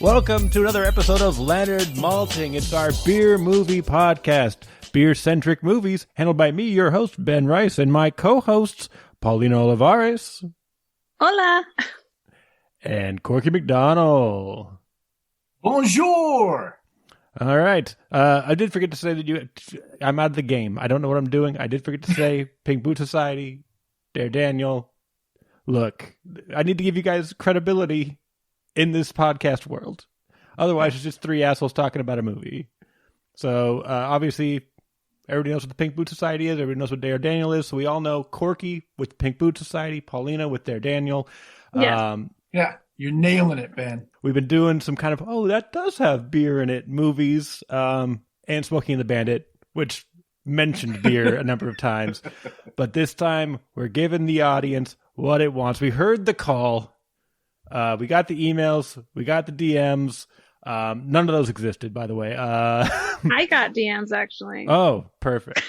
Welcome to another episode of Leonard Malting. It's our beer movie podcast, beer-centric movies, handled by me, your host, Ben Rice, and my co-hosts, Paulina Olivares. Hola. And Corky McDonnell. Bonjour. All right. I did forget to say that I'm out of the game. I don't know what I'm doing. I did forget to say Pink Boots Society, Dare Daniel. Look, I need to give you guys credibility in this podcast world. Otherwise, it's just three assholes talking about a movie. So, obviously, everybody knows what the Pink Boots Society is. Everybody knows what Dare Daniel is. So we all know Corky with Pink Boots Society, Paulina with Dare Daniel. Yeah. Yeah, you're nailing it, Ben. We've been doing some kind of, that does have beer in it movies, and Smokey and the Bandit, which mentioned beer a number of times. But this time, we're giving the audience what it wants. We heard the call. We got the emails. We got the DMs. None of those existed, by the way. I got DMs, actually. Oh, perfect.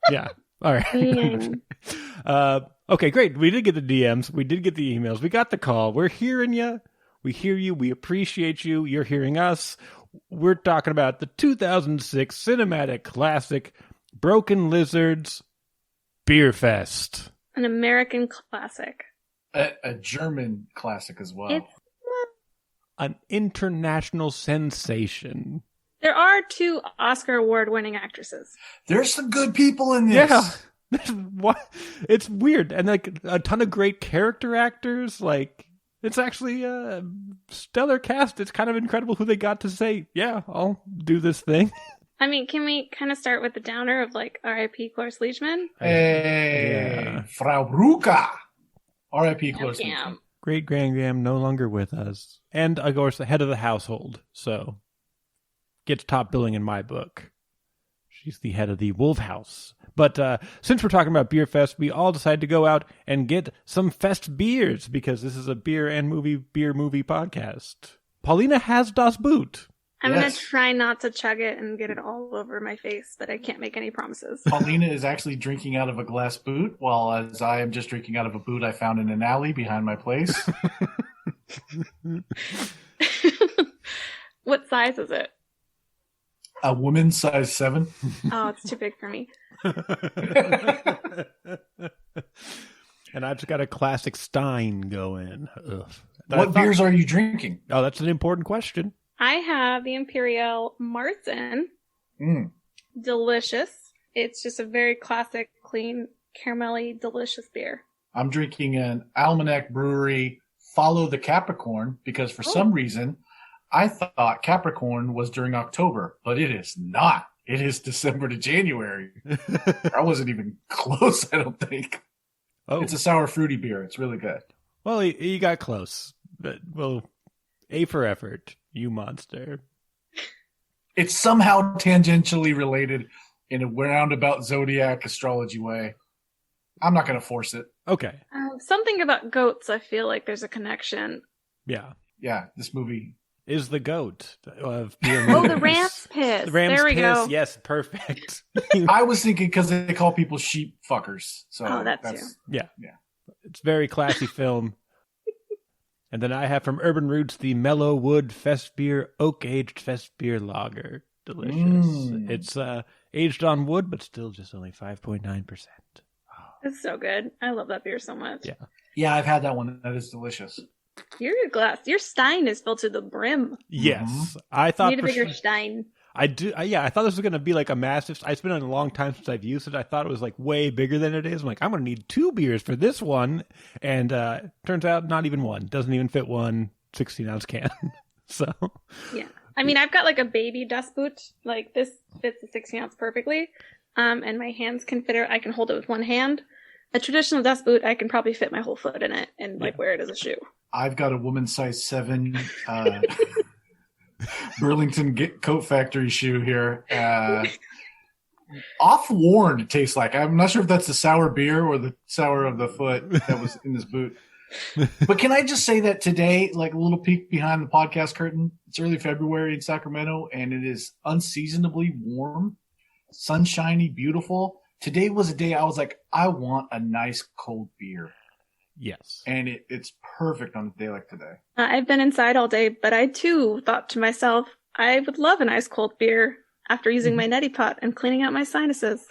Yeah. All right. Okay, great. We did get the DMs. We did get the emails. We got the call. We're hearing you. We hear you. We appreciate you. You're hearing us. We're talking about the 2006 cinematic classic, Broken Lizards, Beerfest. An American classic. A German classic as well. An international sensation. There are two Oscar award-winning actresses. There's some good people in this. Yeah. What? It's weird. And like a ton of great character actors. Like, it's actually a stellar cast. It's kind of incredible who they got to say, yeah, I'll do this thing. I mean, can we kind of start with the downer of like R.I.P. Cloris Leachman? Hey, Yeah. Frau Bruca. R.I.P. Cloris Damn. Leachman. Great Grand no longer with us. And, of course, the head of the household. So, gets top billing in my book. She's the head of the Wolf House. But since we're talking about Beerfest, we all decided to go out and get some fest beers because this is a beer movie podcast. Paulina has das Boot. I'm going to try not to chug it and get it all over my face, but I can't make any promises. Paulina is actually drinking out of a glass boot, while as I am just drinking out of a boot I found in an alley behind my place. What size is it? A woman's size 7. Oh, it's too big for me. And I've just got a classic Stein going. Ugh. What beers are you drinking? Oh, that's an important question. I have the Imperial Marzen. Delicious. It's just a very classic, clean, caramelly, delicious beer. I'm drinking an Almanac Brewery Follow the Capricorn because for some reason I thought Capricorn was during October, but it is not. It is December to January. I wasn't even close, I don't think. Oh, It's a sour fruity beer. It's really good. well, you got close. But, well, A for effort, you monster. It's somehow tangentially related in a roundabout zodiac astrology way. I'm not going to force it. Okay. Something about goats, I feel like there's a connection. Yeah. Yeah, this movie. Is the goat of beer Oh, movies. the ram's piss. The ram's there we piss. go. Yes, perfect. I was thinking because they call people sheep fuckers. So Oh, that's you. Yeah. Yeah. It's a very classy film. And then I have from Urban Roots the Mellow Wood Fest Beer Oak Aged Fest Beer Lager. Delicious. It's aged on wood, but still just only 5.9%. It's so good. I love that beer so much. Yeah. Yeah, I've had that one. That is delicious. Your glass, your Stein is filled to the brim. Yes. I thought You need a bigger Stein. I do. I thought this was going to be like a massive. It's been a long time since I've used it. I thought it was like way bigger than it is. I'm like, I'm going to need 2 beers for this one. And turns out not even one. Doesn't even fit one 16-ounce can. So. Yeah. I mean, I've got like a baby dust boot. Like this fits a 16-ounce perfectly. And my hands can fit it. I can hold it with one hand. A traditional dust boot, I can probably fit my whole foot in it and like wear it as a shoe. I've got a woman's size 7 Burlington Coat Factory shoe here. Off-worn, it tastes like. I'm not sure if that's the sour beer or the sour of the foot that was in this boot. But can I just say that today, like a little peek behind the podcast curtain, it's early February in Sacramento, and it is unseasonably warm, sunshiny, beautiful. Today was a day I was like, I want a nice cold beer. Yes. And it's perfect on a day like today. I've been inside all day, but I too thought to myself, I would love an ice cold beer after using my neti pot and cleaning out my sinuses.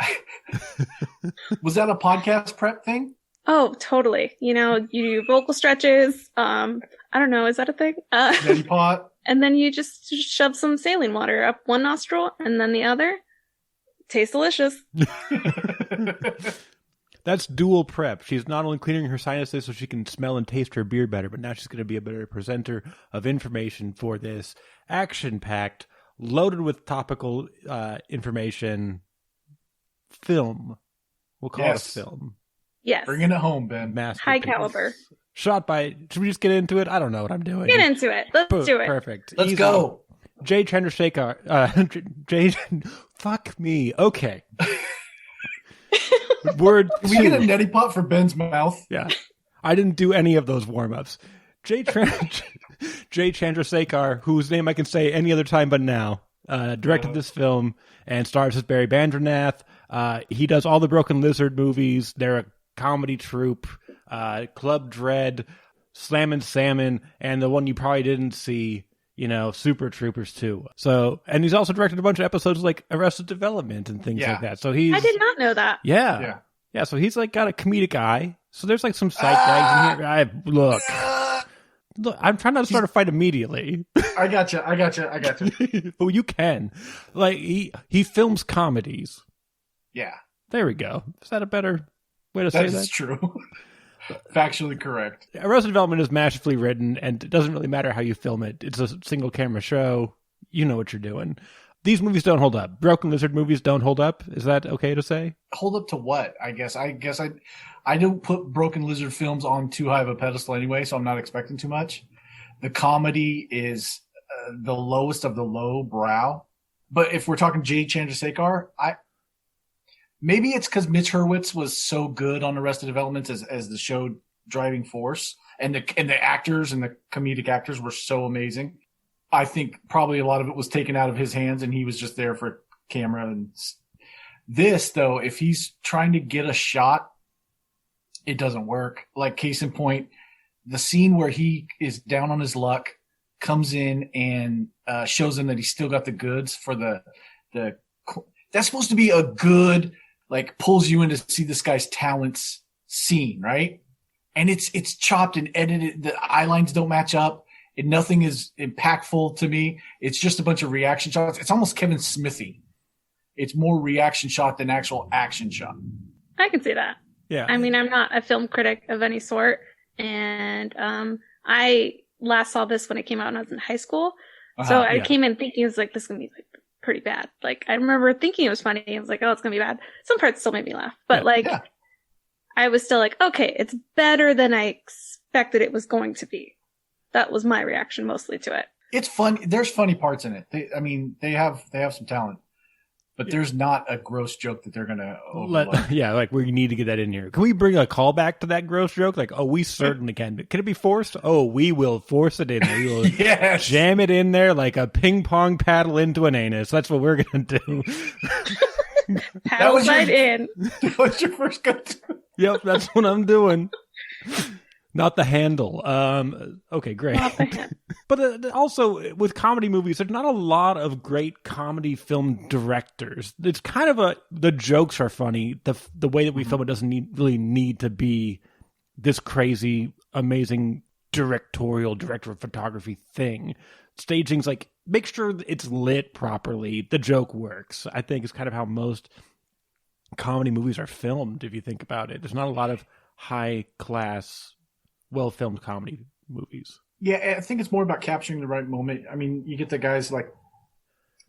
Was that a podcast prep thing? Oh, totally. You know, you do vocal stretches. I don't know. Is that a thing? Neti pot. And then you just shove some saline water up one nostril and then the other. Tastes delicious. That's dual prep. She's not only cleaning her sinuses so she can smell and taste her beer better, but now she's going to be a better presenter of information for this action-packed, loaded with topical information film. We'll call it film. Yes. Bringing it home, Ben. High caliber. Shot by... Should we just get into it? I don't know what I'm doing. Get into it. Let's do it. Perfect. Let's go. Jay Chandrasekhar. Jay... Fuck me. Okay. Word Can we get a neti pot for Ben's mouth? Yeah. I didn't do any of those warm-ups. Jay Chandrasekhar, whose name I can say any other time but now, directed this film and stars as Barry Bandranath. He does all the Broken Lizard movies. They're a comedy troupe. Club Dread, Slammin' Salmon, and the one you probably didn't see, Super Troopers 2. So, and he's also directed a bunch of episodes like Arrested Development and things like that. So I did not know that. Yeah. So he's like got a comedic eye. So there's like some side gags in here. Look, I'm trying not to start a fight immediately. I got you. But you can. Like he films comedies. Yeah. There we go. Is that a better way to say that? That's true. Factually correct. Arrested Development is masterfully written, and it doesn't really matter how you film it. It's a single camera show. You know what you're doing. These movies don't hold up. Broken Lizard movies don't hold up. Is that okay to say? Hold up to what? I guess I don't put Broken Lizard films on too high of a pedestal anyway, so I'm not expecting too much. The comedy is the lowest of the low brow. But if we're talking Jay Chandrasekhar, maybe it's because Mitch Hurwitz was so good on Arrested Development as the show driving force, and the actors and the comedic actors were so amazing. I think probably a lot of it was taken out of his hands, and he was just there for camera. And this, though, if he's trying to get a shot, it doesn't work. Like, case in point, the scene where he is down on his luck, comes in and shows him that he's still got the goods for the that's supposed to be a good, like, pulls you in to see this guy's talents scene, right? And it's chopped and edited. The eye lines don't match up. Nothing is impactful to me. It's just a bunch of reaction shots. It's almost Kevin Smithy. It's more reaction shot than actual action shot. I can see that. Yeah. I mean, I'm not a film critic of any sort. And I last saw this when it came out when I was in high school. So I came in thinking it was like, this is going to be like pretty bad. Like, I remember thinking it was funny. I was like, oh, it's going to be bad. Some parts still made me laugh. But I was still like, okay, it's better than I expected it was going to be. That was my reaction mostly to it. It's fun. There's funny parts in it. They have some talent, but there's not a gross joke that they're going to overlook. Like we need to get that in here. Can we bring a callback to that gross joke? Like, oh, we certainly can. Can it be forced? Oh, we will force it in there. We will jam it in there like a ping pong paddle into an anus. That's what we're going to do. Paddle side in. That was your first go-to. Yep, that's what I'm doing. Not the handle. Okay, great. Not the handle. But also, with comedy movies, there's not a lot of great comedy film directors. It's kind of the jokes are funny. The way that we film it doesn't really need to be this crazy, amazing director of photography thing. Staging's like, make sure it's lit properly. The joke works. I think is kind of how most comedy movies are filmed, if you think about it. There's not a lot of high-class, well-filmed comedy movies. Yeah, I think it's more about capturing the right moment. I mean, you get the guys like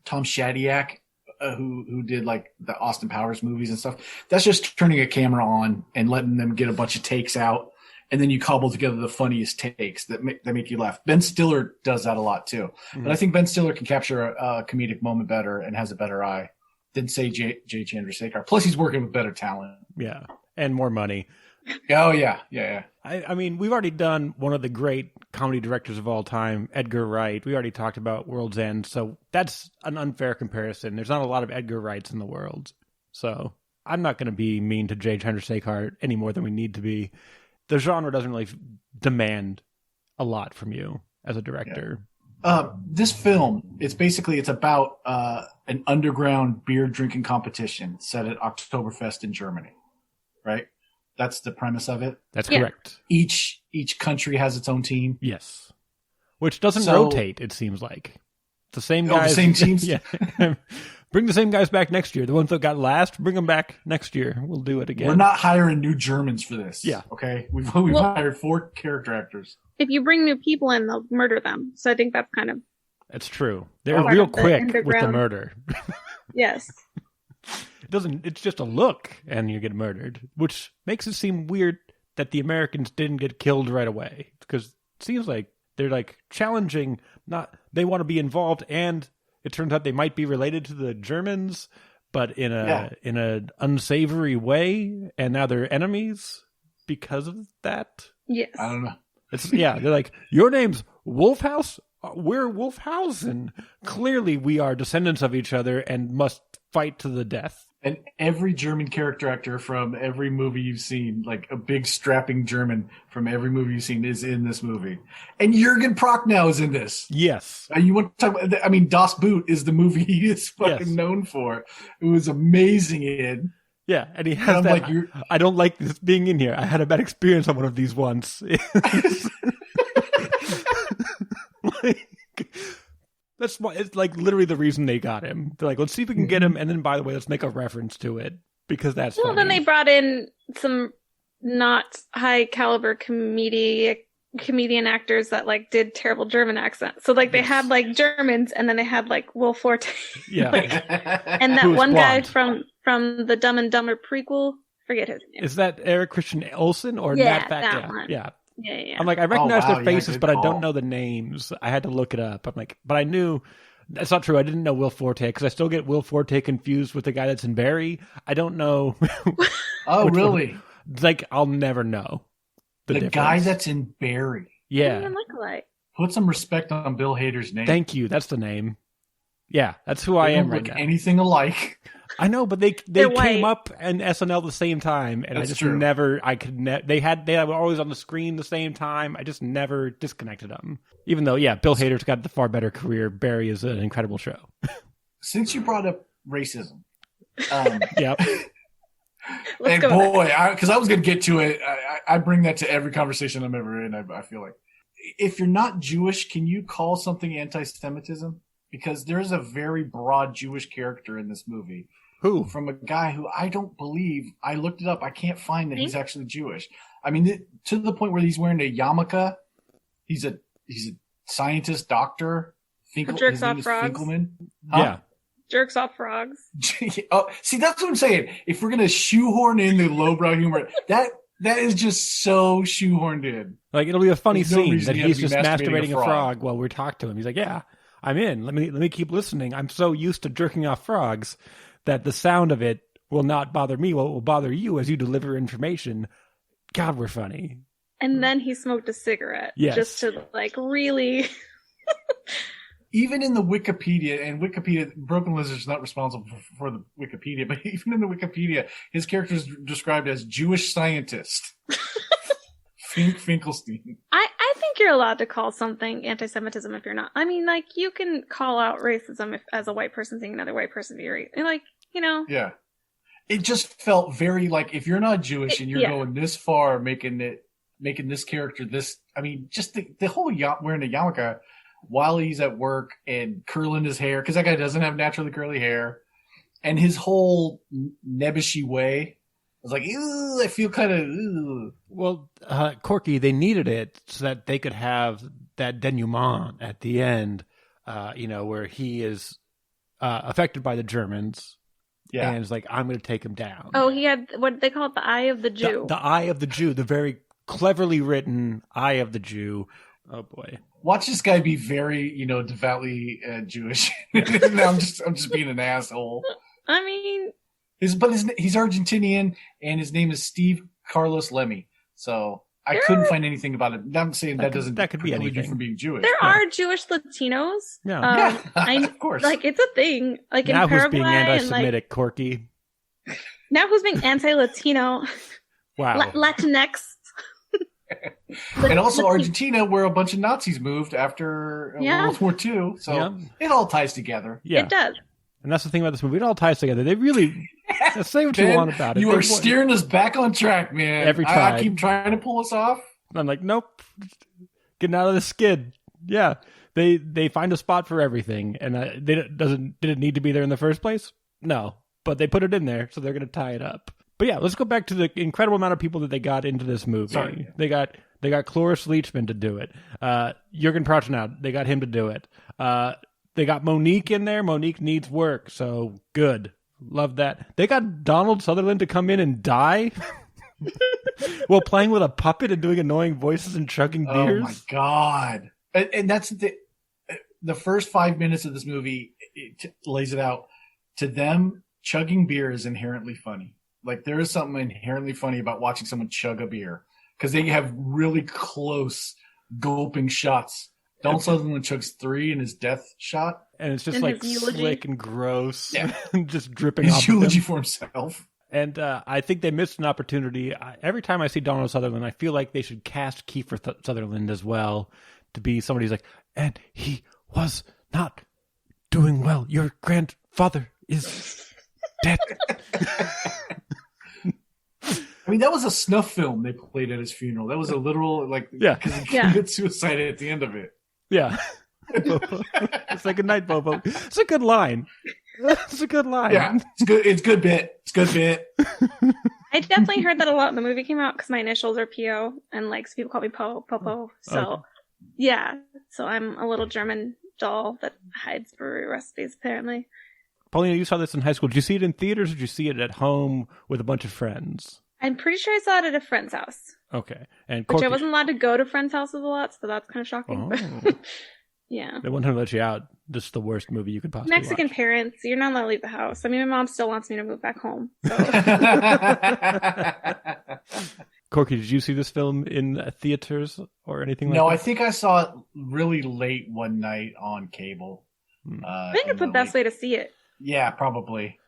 Tom Shadyac, who did like the Austin Powers movies and stuff. That's just turning a camera on and letting them get a bunch of takes out, and then you cobble together the funniest takes that make you laugh. Ben Stiller does that a lot too. Mm-hmm. But I think Ben Stiller can capture a comedic moment better and has a better eye than, say, Jay Chandrasekhar. Plus, he's working with better talent. Yeah, and more money. Oh, yeah. I mean, we've already done one of the great comedy directors of all time, Edgar Wright. We already talked about World's End, so that's an unfair comparison. There's not a lot of Edgar Wrights in the world. So I'm not going to be mean to Jay Chandrasekhar any more than we need to be. the genre doesn't really demand a lot from you as a director. This film, it's about an underground beer drinking competition set at Oktoberfest in Germany, right? That's the premise of it. That's correct. Each country has its own team. Yes, which doesn't rotate. It seems like the same guys. The same teams. Yeah, bring the same guys back next year. The ones that got last, bring them back next year. We'll do it again. We're not hiring new Germans for this. Yeah. Okay. We've hired 4 character actors. If you bring new people in, they'll murder them. So I think that's kind of... That's true. They're real quick with the murder. Yes. It's just a look and you get murdered, which makes it seem weird that the Americans didn't get killed right away, because it seems like they're like challenging, they want to be involved, and it turns out they might be related to the Germans, but in an unsavory way, and now they're enemies because of that. Yes. I don't know. They're like, your name's Wolfhouse? We're Wolfhausen. Clearly we are descendants of each other and must fight to the death. And every German character actor from every movie you've seen, like a big strapping German from every movie you've seen, is in this movie. And Jürgen Prochnow is in this. Yes. You want to talk about, Das Boot is the movie he is fucking known for. It was amazing in. Yeah, and he has that, like, I don't like this being in here. I had a bad experience on one of these once. It's like literally the reason they got him. They're like, let's see if we can get him, and then, by the way, let's make a reference to it, because that's funny. Then they brought in some not high caliber comedian actors that like did terrible German accents. So like they had like Germans, and then they had like Will Forte. Yeah. And that one guy from the Dumb and Dumber prequel, forget his name. Is that Eric Christian Olsen or Nat that one? Yeah. Yeah. I'm like, I recognize their faces, but I don't know the names. I had to look it up. I'm like, but I knew that's not true. I didn't know Will Forte, because I still get Will Forte confused with the guy that's in Barry. I don't know. Oh, really? Like, I'll never know the difference. Guy that's in Barry. Yeah. They look alike. Put some respect on Bill Hader's name. Thank you. That's the name. Yeah, that's who I am right now. Anything alike. I know, but they came up in SNL the same time, and That's I just true. they were always on the screen the same time. I just never disconnected them. Even though, Bill Hader's got the far better career. Barry is an incredible show. Since you brought up racism, yep. And boy, because I was going to get to it, I bring that to every conversation I'm ever in. I feel like, if you're not Jewish, can you call something anti-Semitism? Because there's a very broad Jewish character in this movie. Who? From a guy who I don't believe, I looked it up, I can't find that he's actually Jewish. I mean, to the point where he's wearing a yarmulke. He's a scientist, doctor. Jerks off frogs. Finkelman. Yeah. Jerks off frogs. Oh, see, that's what I'm saying. If we're going to shoehorn in the lowbrow humor, that is just so shoehorned in. Like, it'll be a funny There's no scene reason that he he's has to just be masturbating masturbating a frog while we talk to him. He's like, yeah, I'm in. Let me keep listening. I'm so used to jerking off frogs that the sound of it will not bother me. What will bother you as you deliver information. God, we're funny. And then he smoked a cigarette. Yes. Just to, like, really... Even in the Wikipedia, and Wikipedia, Broken Lizard's not responsible for the Wikipedia, but even in the Wikipedia, his character is described as Jewish scientist. Finkelstein. I think you're allowed to call something anti-Semitism if you're not. I mean, like, you can call out racism as a white person seeing another white person be racist. Like, you know. Yeah. It just felt very like, if you're not Jewish and you're going this far, making this character this, I mean, just the whole wearing a yarmulke while he's at work and curling his hair, because that guy doesn't have naturally curly hair, and his whole nebbishy way. I was like, ew, I feel kind of. Well, Corky, they needed it so that they could have that denouement at the end, where he is affected by the Germans. Yeah. And it's like, I'm going to take him down. Oh, he had, what they call it, the Eye of the Jew. The Eye of the Jew, the very cleverly written Eye of the Jew. Oh, boy. Watch this guy be very, devoutly Jewish. Now I'm just being an asshole. I mean, he's Argentinian, and his name is Steve Carlos Lemmy. So I couldn't find anything about it. I'm saying that could be anything from being Jewish. There are Jewish Latinos. Yeah, of course. Like, it's a thing. Like, now in Paraguay, who's being anti-Semitic, Corky? Now who's being anti-Latino? Wow. Latinx. And also Argentina, where a bunch of Nazis moved after World War II. So it all ties together. Yeah. It does. And that's the thing about this movie. It all ties together. They really say what you want about it. You are steering us back on track, man. Every time. I keep trying to pull us off. I'm like, nope. Getting out of the skid. Yeah. They find a spot for everything. And did it need to be there in the first place? No. But they put it in there, so they're going to tie it up. But yeah, let's go back to the incredible amount of people that they got into this movie. Sorry. They got Cloris Leachman to do it. Jürgen Prochnow, they got him to do it. They got Monique in there. Monique needs work, so good. Love that. They got Donald Sutherland to come in and die while playing with a puppet and doing annoying voices and chugging beers. Oh my God. And that's the first 5 minutes of this movie, it lays it out. To them, chugging beer is inherently funny. Like, there is something inherently funny about watching someone chug a beer because they have really close gulping shots. Donald Sutherland chugs 3 in his death shot. And it's just like slick and gross. Yeah. Just dripping his off eulogy of him. For himself. And I think they missed an opportunity. Every time I see Donald Sutherland, I feel like they should cast Kiefer Sutherland as well to be somebody who's like, and he was not doing well. Your grandfather is dead. I mean, that was a snuff film they played at his funeral. That was a literal, because he committed suicide at the end of it. Yeah. It's like, good night, Bobo. It's a good line. It's a good line. Yeah, it's good. It's good bit. It's good bit. I definitely heard that a lot when the movie came out because my initials are P.O. and so people call me Popo. So, yeah. So I'm a little German doll that hides brewery recipes, apparently. Paulina, you saw this in high school. Did you see it in theaters or did you see it at home with a bunch of friends? I'm pretty sure I saw it at a friend's house. Okay. And Which I wasn't allowed to go to friends' houses a lot, so that's kind of shocking. Oh. Yeah. They wouldn't let you out. This is the worst movie you could possibly Mexican watch. Parents, you're not allowed to leave the house. I mean, my mom still wants me to move back home. So. Corky, did you see this film in theaters or anything like that? No, I think I saw it really late one night on cable. I think it's the best way to see it. Yeah, probably.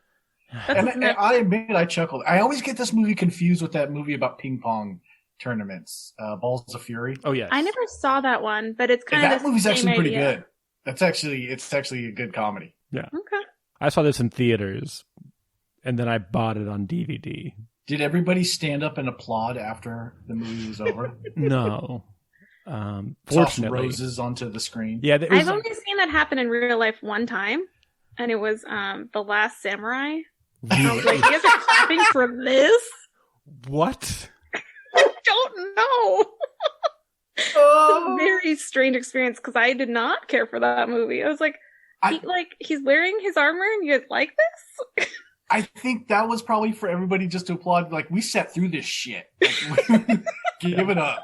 And I admit I chuckled. I always get this movie confused with that movie about ping pong tournaments, Balls of Fury. Oh, yes. I never saw that one, but it's kind of that movie's actually pretty idea. good. It's actually a good comedy. Yeah. Okay. I saw this in theaters, and then I bought it on DVD. Did everybody stand up and applaud after the movie was over? No. Toss Fortunately. roses onto the screen. Yeah, I've only seen that happen in real life one time, and it was The Last Samurai. I was like, you guys are clapping for this? What? I don't know. It's a very strange experience because I did not care for that movie. I was like, he's wearing his armor and you guys like this? I think that was probably for everybody just to applaud. Like, we sat through this shit. Like, give it up.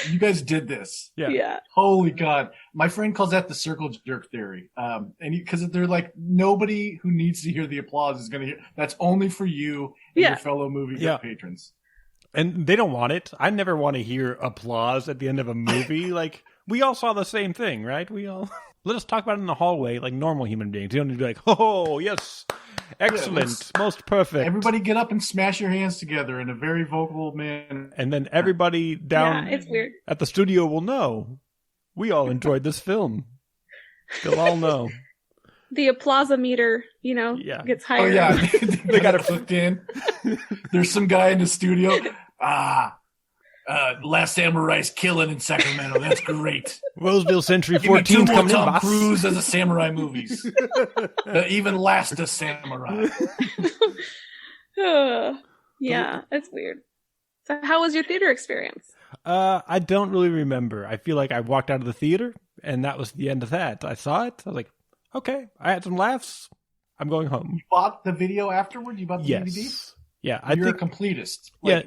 You guys did this. Yeah. Holy God. My friend calls that the circle jerk theory. And because they're like, nobody who needs to hear the applause is going to hear. That's only for you and your fellow movie patrons. And they don't want it. I never want to hear applause at the end of a movie. Like, we all saw the same thing, right? Let us talk about it in the hallway like normal human beings. You don't need to be like, oh, yes, excellent, most perfect. Everybody get up and smash your hands together in a very vocal manner. And then everybody down it's weird. at the studio will know. We all enjoyed this film. They'll all know. The applause-o-meter, gets higher. Oh, yeah. They got it hooked in. There's some guy in the studio. Last Samurai's killing in Sacramento. That's great. Roseville Century 14's Give me 2 more coming in, Tom boss. Cruise as a samurai movies. Even Last a Samurai. Yeah, it's weird. So how was your theater experience? I don't really remember. I feel like I walked out of the theater, and that was the end of that. I saw it. I was like, okay, I had some laughs. I'm going home. You bought the video afterward? You bought the DVD? Yeah, You're a completist. Like,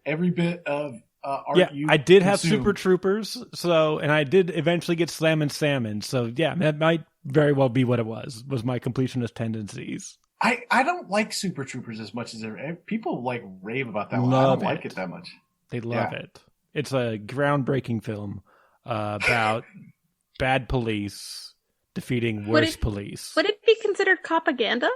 every bit of art you I did have consume. Super Troopers, and I did eventually get Slammin' Salmon. So, yeah, that might very well be what it was my completionist tendencies. I don't like Super Troopers as much as people rave about that one. I don't like it that much. They love it. It's a groundbreaking film about bad police defeating worse police. Would it be considered propaganda?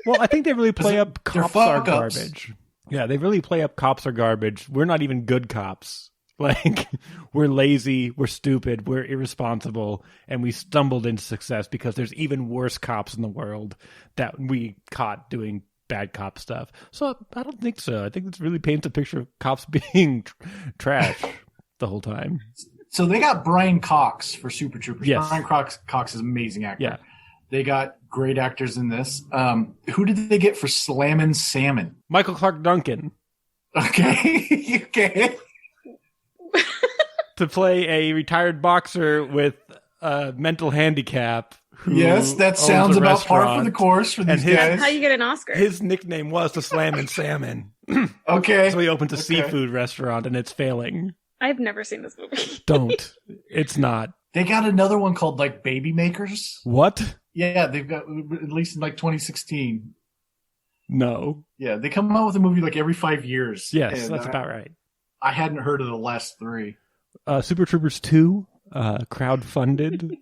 Well, I think they really play up cops are fuck-ups. garbage. Yeah, they really play up cops are garbage. We're not even good cops. Like, we're lazy, we're stupid, we're irresponsible, and we stumbled into success because there's even worse cops in the world that we caught doing bad cop stuff. So I don't think so. I think this really paints a picture of cops being trash the whole time. So they got Brian Cox for Super Troopers. Yes. Brian Cox is an amazing actor. Yeah. They got great actors in this. Who did they get for Slammin' Salmon? Michael Clark Duncan. Okay. Okay. To play a retired boxer with a mental handicap. Yes, that sounds about par for the course for these guys. That's how you get an Oscar. His nickname was the Slammin' Salmon. Okay. So he opens a seafood restaurant and it's failing. I've never seen this movie. Don't. It's not. They got another one called like Baby Makers. What? Yeah, they've got at least in like 2016. No. Yeah, they come out with a movie like every 5 years. Yes, that's about right. I hadn't heard of the last three. Super Troopers 2, crowdfunded,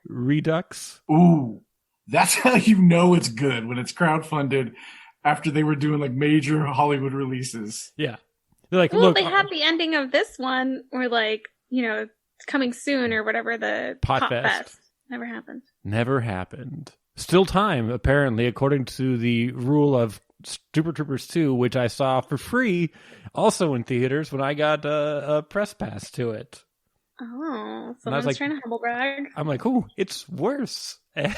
Redux. Ooh, that's how you know it's good, when it's crowdfunded after they were doing like major Hollywood releases. Yeah. They're like, Well, look, they had the ending of this one where, like, you know, it's coming soon or whatever, the Podfest. Never happened. Never happened. Still time, apparently, according to the rule of Super Troopers 2, which I saw for free, also in theaters, when I got a press pass to it. Oh, was someone's like- trying to humble brag. I'm like, oh, it's worse. It's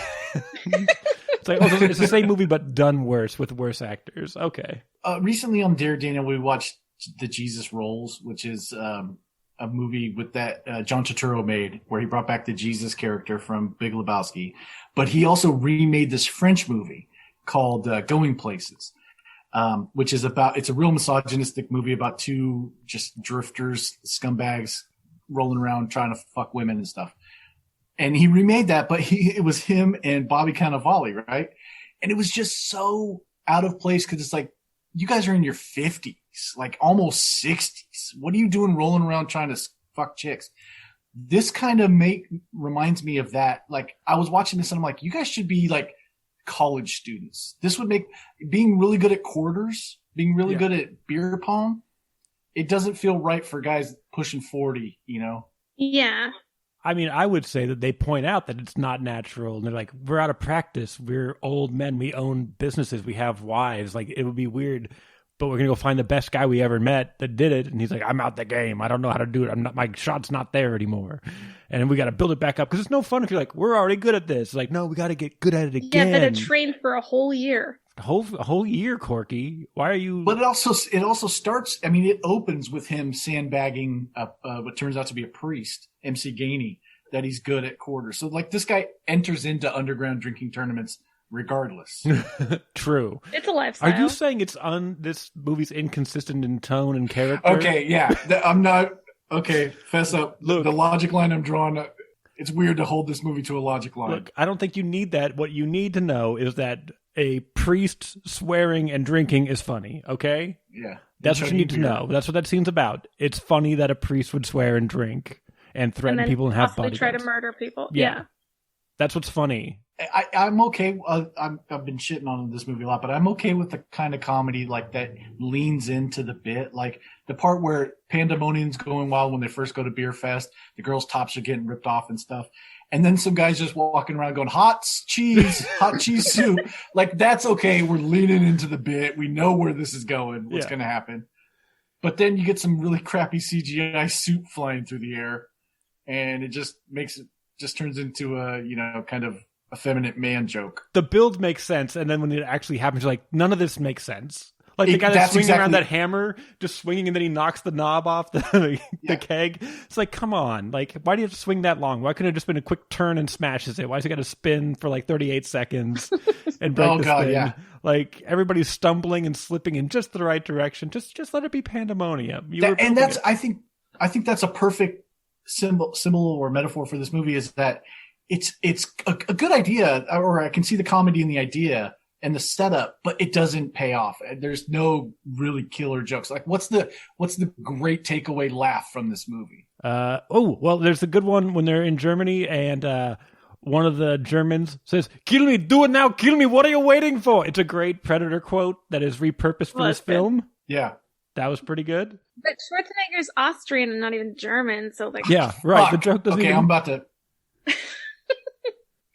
like, oh, it's the same movie, but done worse with worse actors. Okay. Recently on Dear Daniel, we watched The Jesus Rolls, which is a movie with that John Turturro made, where he brought back the Jesus character from Big Lebowski. But he also remade this French movie called Going Places, which is it's a real misogynistic movie about two just drifters, scumbags, rolling around trying to fuck women and stuff. And he remade that, but it was him and Bobby Cannavale, right? And it was just so out of place because it's like, you guys are in your 50s, like almost 60s. What are you doing rolling around trying to fuck chicks? This kind of reminds me of that. Like, I was watching this and I'm like, you guys should be like college students. This would make being really good at quarters, being really good at beer pong. It doesn't feel right for guys pushing 40, you know? Yeah. I mean, I would say that they point out that it's not natural. And they're like, we're out of practice. We're old men. We own businesses. We have wives. Like, it would be weird, but we're going to go find the best guy we ever met that did it. And he's like, I'm out the game. I don't know how to do it. My shot's not there anymore. And we got to build it back up. Because it's no fun if you're like, we're already good at this. Like, no, we got to get good at it again. Yeah, but it trained for a whole year. A whole year, Corky. Why are you? But it also starts. I mean, it opens with him sandbagging what turns out to be a priest, MC Gainey, that he's good at quarters. So like this guy enters into underground drinking tournaments regardless. True. It's a lifestyle. Are you saying this movie's inconsistent in tone and character? Okay, yeah, I'm not. Okay, fess up. Look, the logic line I'm drawing. It's weird to hold this movie to a logic line. Look, I don't think you need that. What you need to know is that a priest swearing and drinking is funny, okay? Yeah. That's what you need to know. That's what that scene's about. It's funny that a priest would swear and drink and threaten people and have bodyguards. Try to murder people. Yeah. That's what's funny. I'm okay. I've been shitting on this movie a lot, but I'm okay with the kind of comedy like that leans into the bit. Like the part where pandemonium's going wild when they first go to Beerfest, the girls' tops are getting ripped off and stuff. And then some guys just walking around going, hot cheese soup. Like, that's okay. We're leaning into the bit. We know where this is going, what's going to happen. But then you get some really crappy CGI soup flying through the air. And it just turns into a, kind of effeminate man joke. The build makes sense. And then when it actually happens, you're like, none of this makes sense. Like the guy that's swinging around that hammer, just swinging, and then he knocks the knob off the keg. It's like, come on. Like, why do you have to swing that long? Why couldn't it have just been a quick turn and smashes it? Why's it got to spin for like 38 seconds and break the spin? Yeah. Like, everybody's stumbling and slipping in just the right direction. Just let it be pandemonium. I think that's a perfect symbol or metaphor for this movie, is that it's a good idea, or I can see the comedy in the idea and the setup, but it doesn't pay off. There's no really killer jokes. Like, what's the great takeaway laugh from this movie? There's a good one when they're in Germany and one of the Germans says, "Kill me, do it now, kill me, what are you waiting for?" It's a great Predator quote that is repurposed for this film. Yeah. That was pretty good. But Schwarzenegger's Austrian and not even German, so like. Yeah, right. Fuck. The joke doesn't Okay, even... I'm about to.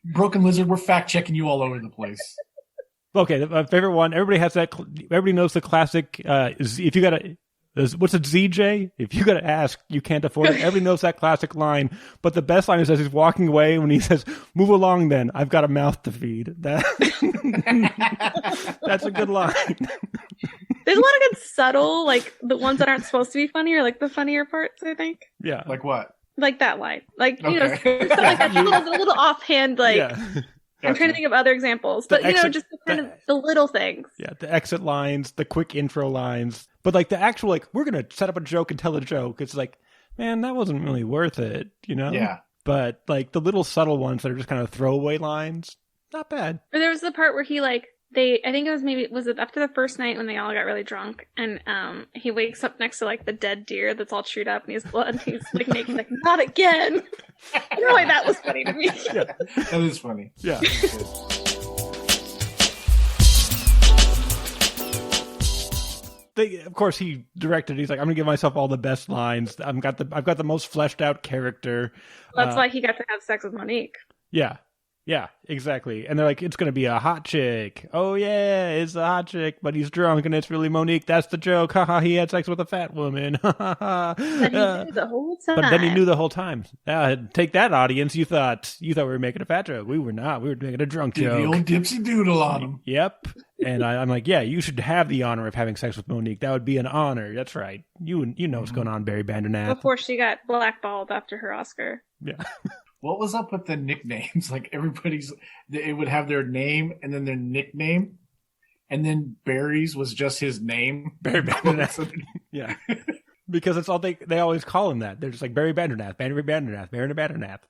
Broken Lizard, we're fact checking you all over the place. Okay, my favorite one. Everybody has that. Everybody knows the classic. If you gotta, what's it, ZJ? If you gotta ask, you can't afford it. Everybody knows that classic line. But the best line is as he's walking away when he says, "Move along, then. I've got a mouth to feed." That's a good line. There's a lot of good subtle, like the ones that aren't supposed to be funny, or like the funnier parts. I think. Yeah. Like what? Like that line, like you know, Okay. stuff like that. The little offhand, like. Yeah. I'm trying to think of other examples, but just the kind of the little things. Yeah, the exit lines, the quick intro lines, but like the actual like we're gonna set up a joke and tell a joke. It's like, man, that wasn't really worth it, you know? Yeah. But like the little subtle ones that are just kind of throwaway lines, not bad. Or there was the part where he like I think it was after the first night when they all got really drunk, and he wakes up next to like the dead deer that's all chewed up and he's blood and he's like naked, like not again. Really, that was funny to me. Yeah, That is funny. yeah. Of course, he directed. He's like, I'm gonna give myself all the best lines. I've got the most fleshed out character. That's why he got to have sex with Monique. Yeah, exactly. And they're like, it's going to be a hot chick. Oh, yeah, it's a hot chick, but he's drunk and it's really Monique. That's the joke. Haha, he had sex with a fat woman. But he knew the whole time. But then he knew the whole time. Take that, audience. You thought we were making a fat joke. We were not. We were making a drunk Did joke. the old dipsy doodle on him. Yep. And I'm like, yeah, you should have the honor of having sex with Monique. That would be an honor. That's right. You know what's going on, Barry Bandernath. Before she got blackballed after her Oscar. Yeah. What was up with the nicknames? Like it would have their name and then their nickname, and then Barry's was just his name. Barry Bandernath. Yeah. Because it's all they always call him that. They're just like Barry Bandernath, Barry Bandernath, Barry Bandernath.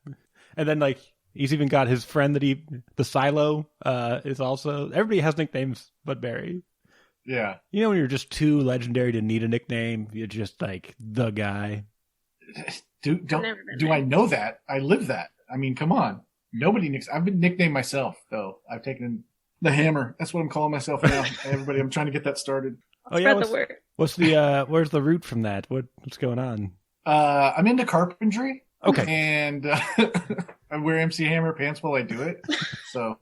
And then like he's even got his friend the Silo is also, everybody has nicknames but Barry. Yeah. You know when you're just too legendary to need a nickname, you're just like the guy. Do there. I know that? I live that. I mean, come on. I've been nicknamed myself though. I've taken the Hammer. That's what I'm calling myself now. Everybody, I'm trying to get that started. Spread the word. What's the where's the root from that? What's going on? I'm into carpentry. Okay. And I wear MC Hammer pants while I do it. So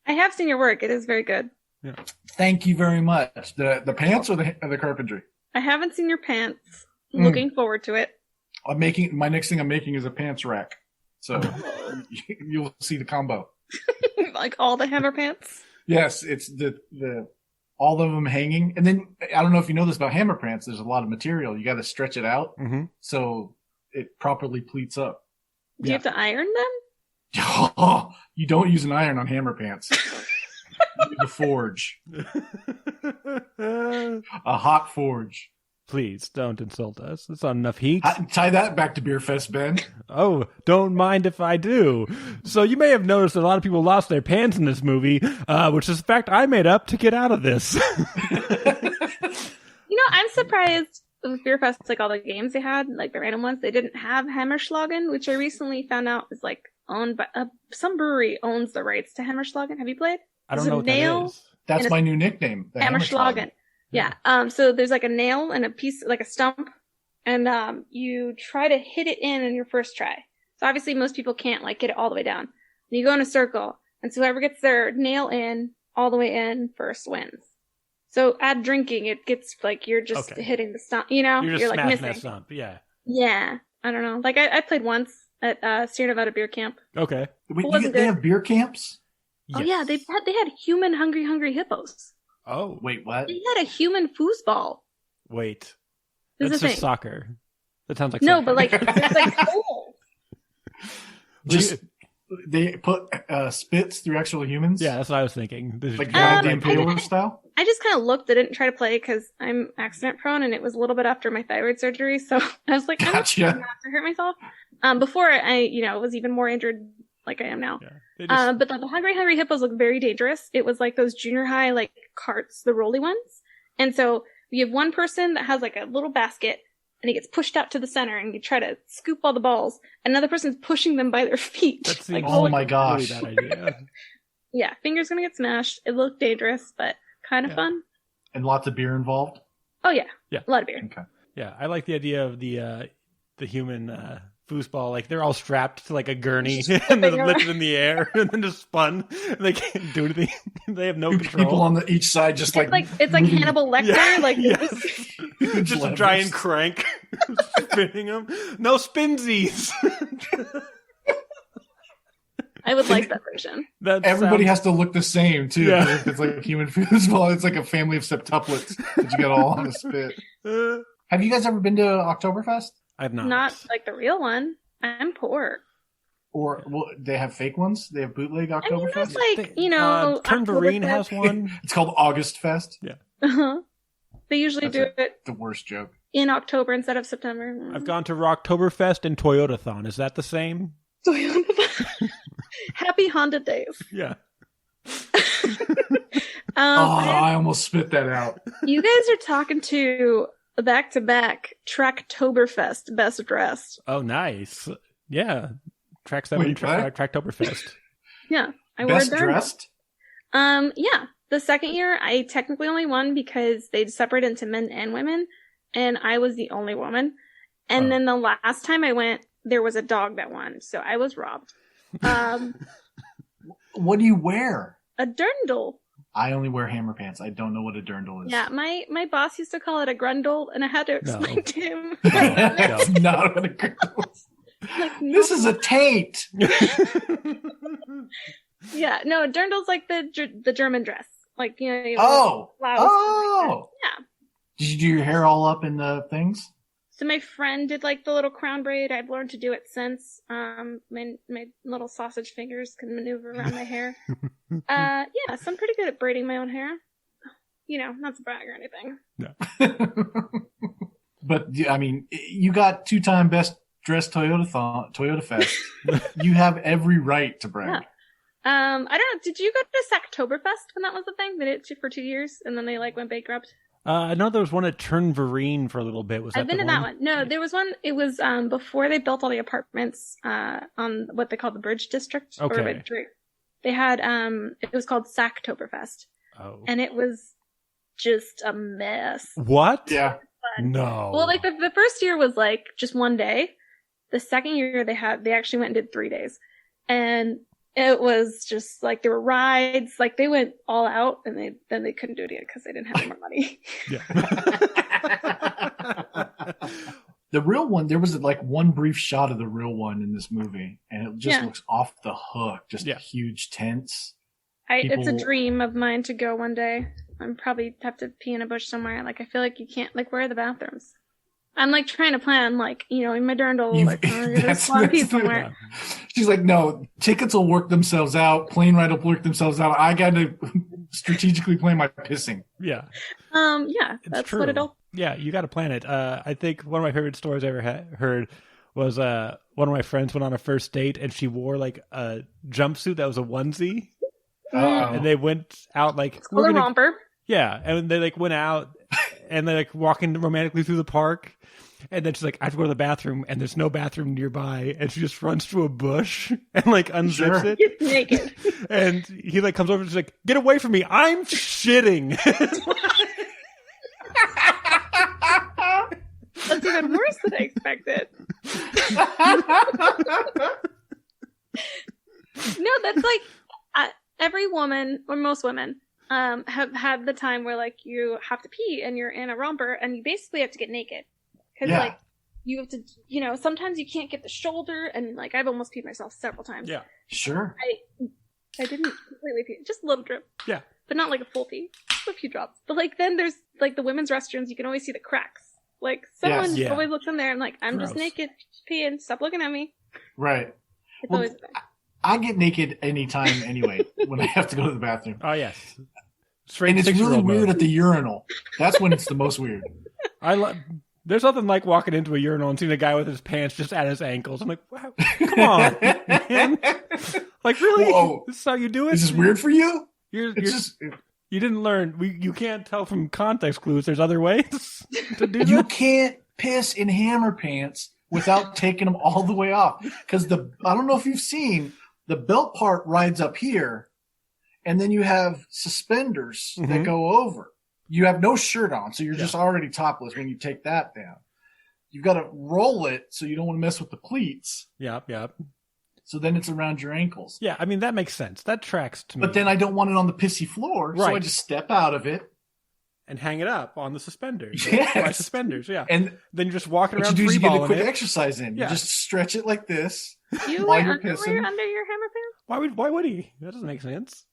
I have seen your work. It is very good. Yeah. Thank you very much. The pants or the carpentry? I haven't seen your pants. Looking forward to it. My next thing I'm making is a pants rack. So you'll see the combo. Like all the Hammer pants? Yes, it's the all of them hanging. And then I don't know if you know this about Hammer pants, there's a lot of material. You got to stretch it out so it properly pleats up. Do you have to iron them? Oh, you don't use an iron on Hammer pants. You need a forge. A hot forge. Please don't insult us. It's not enough heat. Tie that back to Beerfest, Ben. Oh, don't mind if I do. So you may have noticed that a lot of people lost their pants in this movie, which is a fact I made up to get out of this. I'm surprised with Beerfest, like all the games they had, like the random ones, they didn't have Hammerschlagen, which I recently found out is like owned by some brewery owns the rights to Hammerschlagen. Have you played? I don't know what that is. That's my new nickname. The Hammerschlagen. Yeah. So there's like a nail and a piece, like a stump, and you try to hit it in your first try. So obviously most people can't like get it all the way down. And you go in a circle, and so whoever gets their nail in all the way in first wins. So at drinking, it gets like you're just hitting the stump. You're just like missing that stump. Yeah. Yeah. I don't know. Like I played once at Sierra Nevada Beer Camp. Okay. Wait, they have beer camps? Yes. Oh yeah, they had human hungry hippos. Oh. Wait, what? They had a human foosball. Wait. This That's is just soccer. That sounds like no, soccer. but like it's like holes. Just they put spits through actual humans? Yeah, that's what I was thinking. Like goddamn Taylor style? I just kind of looked. I didn't try to play because I'm accident prone, and it was a little bit after my thyroid surgery. So I was like, I'm not to hurt myself. Before I, was even more injured, like I am now. Yeah, but the hungry hippos look very dangerous. It was like those junior high like carts, the rolly ones. And so you have one person that has like a little basket, and he gets pushed out to the center, and you try to scoop all the balls. Another person's pushing them by their feet. Like, oh my gosh! Really bad idea. Yeah, fingers gonna get smashed. It looked dangerous, but kind of fun. And lots of beer involved. Oh yeah. Yeah. A lot of beer. Okay. Yeah, I like the idea of the human foosball. Like they're all strapped to like a gurney and then lifted in the air and then just spun. And they can't do anything. They have no control. People on each side just It's like Hannibal Lecter. Yeah, like just a giant crank spinning them. No spinsies. I would like that version. Everybody has to look the same too. Yeah. If it's like human foosball, it's like a family of septuplets that you got all on a spit. Have you guys ever been to Oktoberfest? I've not. Not like the real one. I'm poor. Or they have fake ones? They have bootleg I mean, Oktoberfest? that's like, Turnvereen has one. It's called August Fest. Yeah. Uh-huh. They usually do it The worst joke. in October instead of September. I've gone to Rocktoberfest and Toyotathon. Is that the same? Happy Honda days. Yeah. I almost spit that out. You guys are talking to back-to-back Tracktoberfest best dressed. Oh, nice. Yeah. Track 7 Wait, what? Tracktoberfest. Yeah. I Best wore a dressed? Yeah. The second year, I technically only won because they separated into men and women, and I was the only woman. And then the last time I went, there was a dog that won, so I was robbed. What do you wear? A dirndl. I only wear hammer pants. I don't know what a dirndl is. Yeah, my boss used to call it a grundle, and I had to explain to him. That's not what a dirndl is. Like, no. This is a taint. Yeah, no, dirndl's like the German dress. Like, you know, blouse. Oh. Yeah. Did you do your hair all up in the things? So my friend did like the little crown braid. I've learned to do it since. My little sausage fingers can maneuver around my hair. Yeah, so I'm pretty good at braiding my own hair. You know, not to brag or anything. No. But I mean, you got 2-time best dressed Toyota Fest. You have every right to brag. Yeah. I don't know. Did you go to Sactoberfest when that was the thing? They did it for 2 years and then they like went bankrupt. I know there was one at Turnvereen for a little bit. I've been to that one. No, there was one. It was before they built all the apartments on what they call the Bridge District. Okay. They had it was called Sactoberfest. Oh. And it was just a mess. What? Yeah. No. Well, like the first year was like just one day. The second year they actually went and did 3 days, and it was just like there were rides, like they went all out, and they couldn't do it again because they didn't have any more money. Yeah. The real one, there was like one brief shot of the real one in this movie, and it just looks off the hook. Just huge tents. It's a dream of mine to go one day. I'm probably have to pee in a bush somewhere. Like I feel like you can't. Like where are the bathrooms? I'm like trying to plan, like, you know, in my dirndl, like, there's one piece somewhere. She's like, no, tickets will work themselves out. Plane ride will work themselves out. I got to strategically plan my pissing. Yeah. Yeah, that's true. what it'll. Yeah, you got to plan it. I think one of my favorite stories I ever heard was one of my friends went on a first date and she wore like a jumpsuit that was a onesie. And they went out like it's called a romper. Yeah, and they like went out and they like walking romantically through the park. And then she's like, I have to go to the bathroom, and there's no bathroom nearby. And she just runs to a bush and like unzips it. Gets naked. And he like comes over and she's like, get away from me. I'm shitting. That's even worse than I expected. No, that's like every woman, or most women, have had the time where like you have to pee and you're in a romper and you basically have to get naked. Because, like, you have to, you know, sometimes you can't get the shoulder, and, like, I've almost peed myself several times. Yeah. Sure. I didn't completely pee. Just a little drip. Yeah. But not, like, a full pee. Just a few drops. But, like, then there's, like, the women's restrooms, you can always see the cracks. Like, someone always looks in there and, like, I'm just naked, peeing, stop looking at me. Right. It's always a thing. I get naked anytime anyway when I have to go to the bathroom. Oh, yes. And it's really weird at the urinal. That's when it's the most weird. There's nothing like walking into a urinal and seeing a guy with his pants just at his ankles. I'm like, wow, come on, man. Like, really? Whoa. This is how you do it? Is this weird for you? You didn't learn. You can't tell from context clues. There's other ways to do You that. can't piss in hammer pants without taking them all the way off. Because I don't know if you've seen, the belt part rides up here, and then you have suspenders that go over. you have no shirt on, so you're just already topless when you take that down. You've got to roll it so you don't want to mess with the pleats. Yep. So then it's around your ankles. Yeah, I mean, that makes sense. That tracks to me. But then I don't want it on the pissy floor, so I just step out of it. And hang it up on the suspenders. Yes. My suspenders, yeah. And then you're just walking around what you do is you get a quick it. exercise in. Yeah. You just stretch it like this. You while wear you're underwear pissing. under your hammer pants? Why would he? That doesn't make sense.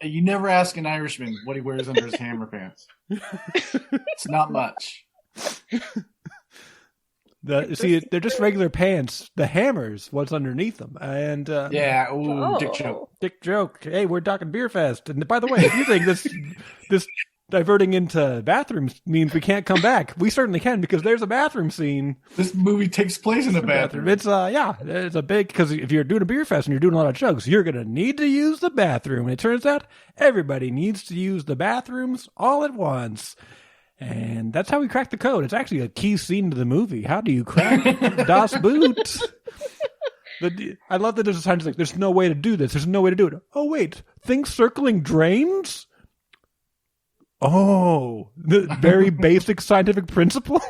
You never ask an Irishman what he wears under his hammer pants. It's not much. They're just regular pants. The hammer's what's underneath them. And dick joke. Dick joke. Hey, we're talking Beerfest. And by the way, if you think this diverting into bathrooms means we can't come back, we certainly can, because there's a bathroom scene. This movie takes place in a bathroom. It's a big, because if you're doing a Beerfest and you're doing a lot of jokes, you're gonna need to use the bathroom. And it turns out everybody needs to use the bathrooms all at once. And that's how we crack the code. It's actually a key scene to the movie. How do you crack Das Boot? I love that there's a sign that's like, there's no way to do this. There's no way to do it. Oh, wait. Things circling drains? Oh, the very basic scientific principle?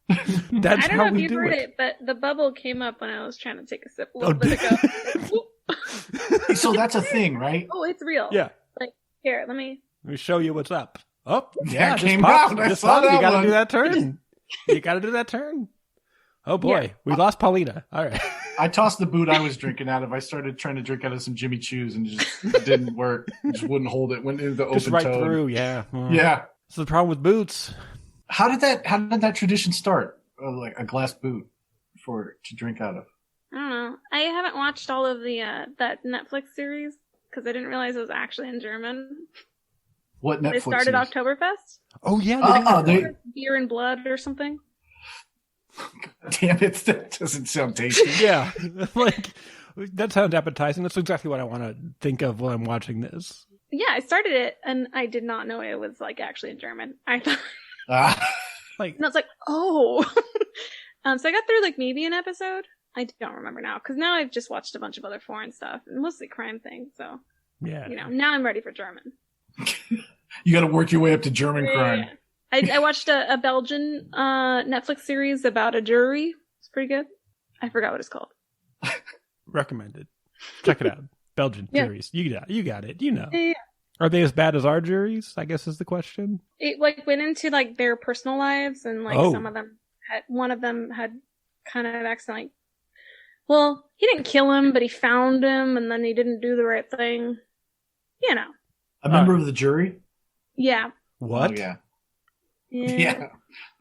That's I don't how know if we you've do heard it. it, but the bubble came up when I was trying to take a sip a little bit ago. So that's a thing, right? Oh, it's real. Yeah. Like, here, let me show you what's up. Oh, yeah, just came popped. out. I Just saw popped. that You got to one. do that turn. You got to do that turn. Oh boy, Yeah. we lost Paulina. All right. I tossed the boot I was drinking out of. I started trying to drink out of some Jimmy Choo's and it didn't work. It just wouldn't hold it. Went into the Just open right toe. through. Yeah. Well, Yeah. That's the problem with boots. How did that tradition start? Like a glass boot to drink out of. I don't know. I haven't watched all of the that Netflix series because I didn't realize it was actually in German. What Netflix? They started series? Oktoberfest. Oh yeah. Beer and blood or something. Damn it! That doesn't sound tasty. Yeah. Like that sounds appetizing. That's exactly what I want to think of when I'm watching this. Yeah, I started it and I did not know it was like actually in German. I thought, Like, and I was like, oh. So I got through like maybe an episode. I don't remember now because now I've just watched a bunch of other foreign stuff, mostly crime things. So yeah. now I'm ready for German. You got to work your way up to German crime. I watched a Belgian Netflix series about a jury. It's pretty good. I forgot what it's called. Recommended. Check it out. Belgian juries. You got it. You know. Yeah. Are they as bad as our juries? I guess is the question. It like went into like their personal lives and like one of them had kind of accidentally. Well, he didn't kill him, but he found him, and then he didn't do the right thing. You know. A member of the jury? Yeah. What? Oh, yeah. Yeah.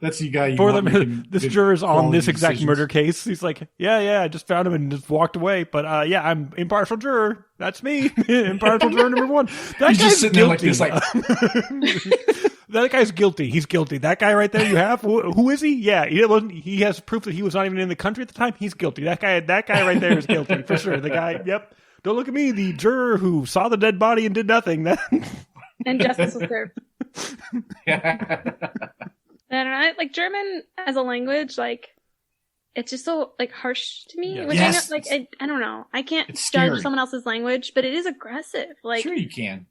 That's the guy you For want them, making this good juror's on quality this exact decisions. murder case. He's like, yeah, I just found him and just walked away. But I'm impartial juror. That's me. Impartial juror number one. That He's guy's just sitting there like guilty. this, like That guy's guilty. He's guilty. That guy right there you have, who is he? Yeah, he has proof that he was not even in the country at the time. He's guilty. That guy right there is guilty for sure. The guy, yep. Don't look at me, the juror who saw the dead body and did nothing. And justice was served. I don't know. Like German as a language, like it's just so like harsh to me. Yeah. Which Yes. I know, like I don't know. I can't It's judge scary. someone else's language, but it is aggressive. Like sure you can.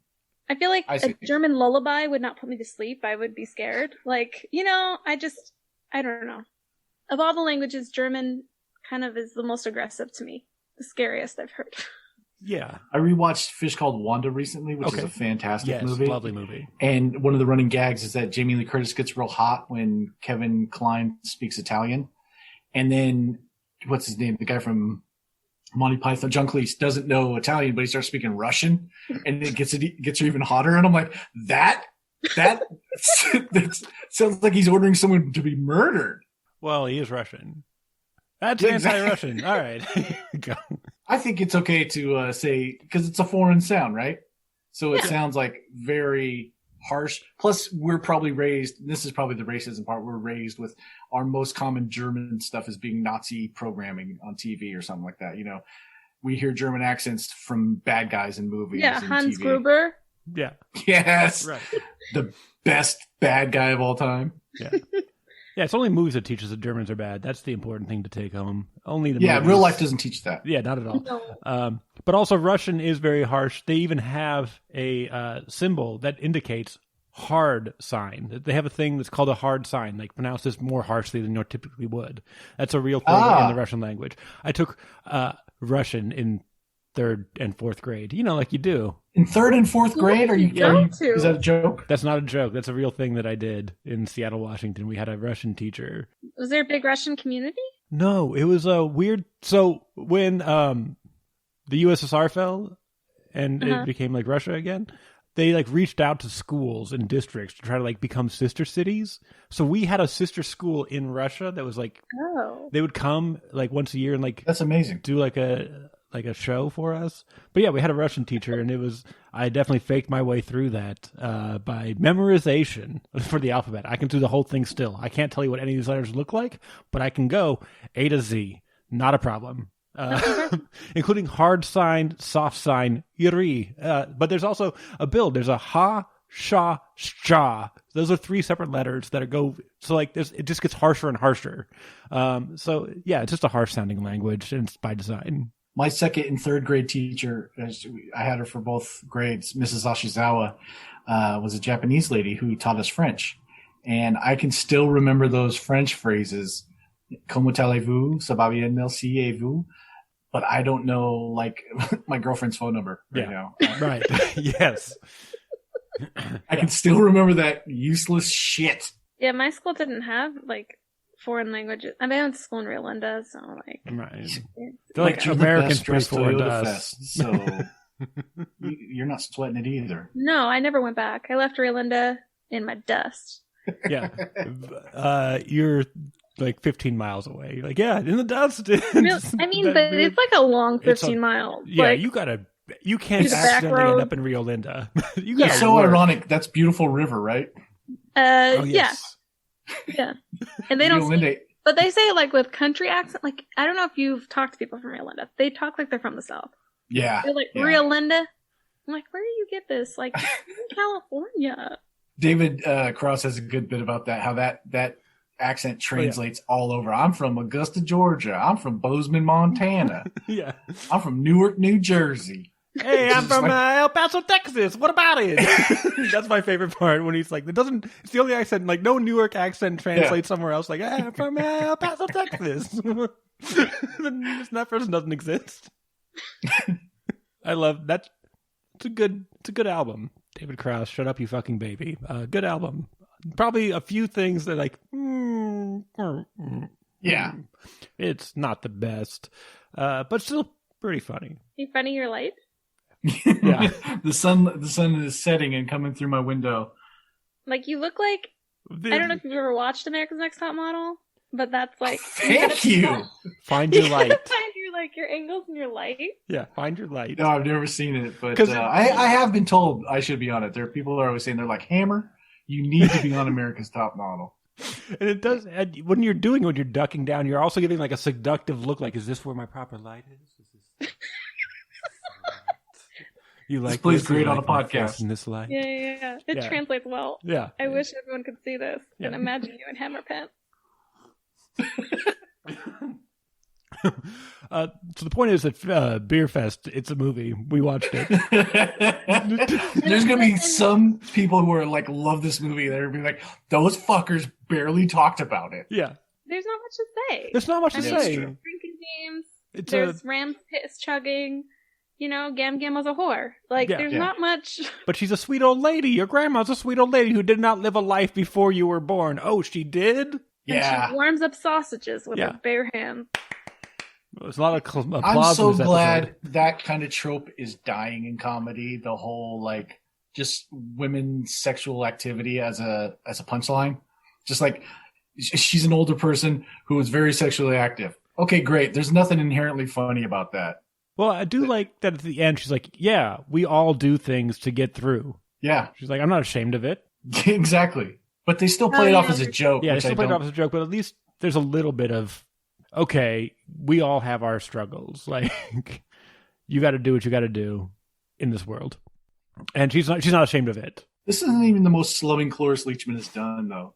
I feel like I a see. German lullaby would not put me to sleep. I would be scared. Like I don't know. Of all the languages, German kind of is the most aggressive to me. The scariest I've heard. Yeah. I rewatched Fish Called Wanda recently, which is Okay. a fantastic Yes. movie. Lovely movie. And one of the running gags is that Jamie Lee Curtis gets real hot when Kevin Kline speaks Italian. And then, what's his name? The guy from Monty Python, John Cleese, doesn't know Italian, but he starts speaking Russian. And it gets her even hotter. And I'm like, that sounds like he's ordering someone to be murdered. Well, he is Russian. That's Exactly. anti-Russian. All right. Go. I think it's okay to say, because it's a foreign sound, right? So it sounds like very harsh. Plus, we're probably raised, this is probably the racism part, we're raised with our most common German stuff as being Nazi programming on TV or something like that. You know, we hear German accents from bad guys in movies. Yeah, and Hans TV. Gruber. Yeah. Yes. Right. The best bad guy of all time. Yeah. Yeah, it's only movies that teach us that Germans are bad. That's the important thing to take home. Only the Yeah, movies. real life doesn't teach that. Yeah, not at all. No. But also Russian is very harsh. They even have a symbol that indicates hard sign. They have a thing that's called a hard sign, like pronounce this more harshly than you typically would. That's a real thing in the Russian language. I took Russian in 3rd and 4th grade. Like you do. In 3rd and 4th grade? Is that a joke? That's not a joke. That's a real thing that I did in Seattle, Washington. We had a Russian teacher. Was there a big Russian community? No, it was a weird. So when the USSR fell and it became like Russia again, they like reached out to schools and districts to try to like become sister cities. So we had a sister school in Russia that was like, they would come like once a year and like, that's amazing. Do like a show for us. But yeah, we had a Russian teacher, and I definitely faked my way through that by memorization for the alphabet. I can do the whole thing still. I can't tell you what any of these letters look like, but I can go A to Z. Not a problem. Including hard sign, soft sign, yuri. But there's also a build. There's a ha, sha, sha. Those are 3 separate letters that so like it just gets harsher and harsher. So yeah, it's just a harsh sounding language, and it's by design. My 2nd and 3rd grade teacher, I had her for both grades, Mrs. Ashizawa, was a Japanese lady who taught us French. And I can still remember those French phrases, Comment allez-vous? Ça va bien, merci, et vous? But I don't know, like, my girlfriend's phone number now. Right. Yes. I can still remember that useless shit. Yeah, my school didn't have, like, foreign languages. I mean, I went to school in Rio Linda, so, like... Right. They're like Americans pretty foreign to us. So you're not sweating it either. No, I never went back. I left Rio Linda in my dust. Yeah. You're... like 15 miles away. You're like, yeah, in the dust. I mean, but it's like a long 15 miles. Yeah, like, you can't accidentally end up in Rio Linda. It's so ironic. That's beautiful river, right? Yes. Yeah. And they don't but they say it like with country accent. Like, I don't know if you've talked to people from Rio Linda. They talk like they're from the South. Yeah. They're like, Rio Linda? I'm like, where do you get this? Like, in California. David Cross has a good bit about that, how that accent translates all over. I'm from Augusta, Georgia. I'm from Bozeman, Montana. Yeah. I'm from Newark, New Jersey. Hey, I'm from El Paso, Texas. What about it? That's my favorite part when he's like, it's the only accent, like no Newark accent translates somewhere else. Like, hey, I'm from El Paso, Texas. That person doesn't exist. I love that. It's a good album. David Cross, Shut Up You Fucking Baby. Good album. Probably a few things that like, it's not the best, but still pretty funny. You funny your light? Yeah. The sun is setting and coming through my window. Like, you look like, I don't know if you've ever watched America's Next Top Model, but that's like, thank you. Find your light. Find your angles and your light. Yeah, find your light. No, I've never seen it, but I have been told I should be on it. There are people that are always saying, they're like, Hammer, you need to be on America's Top Model. And it does, when you're ducking down, you're also getting like a seductive look, like, is this where my proper light is? You like this plays great on a podcast. In this light? Yeah. It translates well. Yeah. I wish everyone could see this and imagine you in Hammer pants. So the point is that Beerfest, it's a movie. We watched it. There's going to be some people who are like, love this movie. They're going to be like, those fuckers barely talked about it. Yeah. There's not much to say. There's not much to say. Drinking games. There's Ram piss chugging. Gam Gam was a whore. Like, there's not much. But she's a sweet old lady. Your grandma's a sweet old lady who did not live a life before you were born. Oh, she did? Yeah. And she warms up sausages with her bare hands. There's a lot of applause. I'm so glad that kind of trope is dying in comedy. The whole, like, just women's sexual activity as a punchline. Just like, she's an older person who is very sexually active. Okay, great. There's nothing inherently funny about that. Well, I do like that at the end, she's like, yeah, we all do things to get through. Yeah. She's like, I'm not ashamed of it. Exactly. But they still play it off as a joke. Yeah, they still play it off as a joke, but at least there's a little bit of, okay, we all have our struggles. Like, you got to do what you got to do in this world. And she's not ashamed of it. This isn't even the most slumming Cloris Leachman has done, though.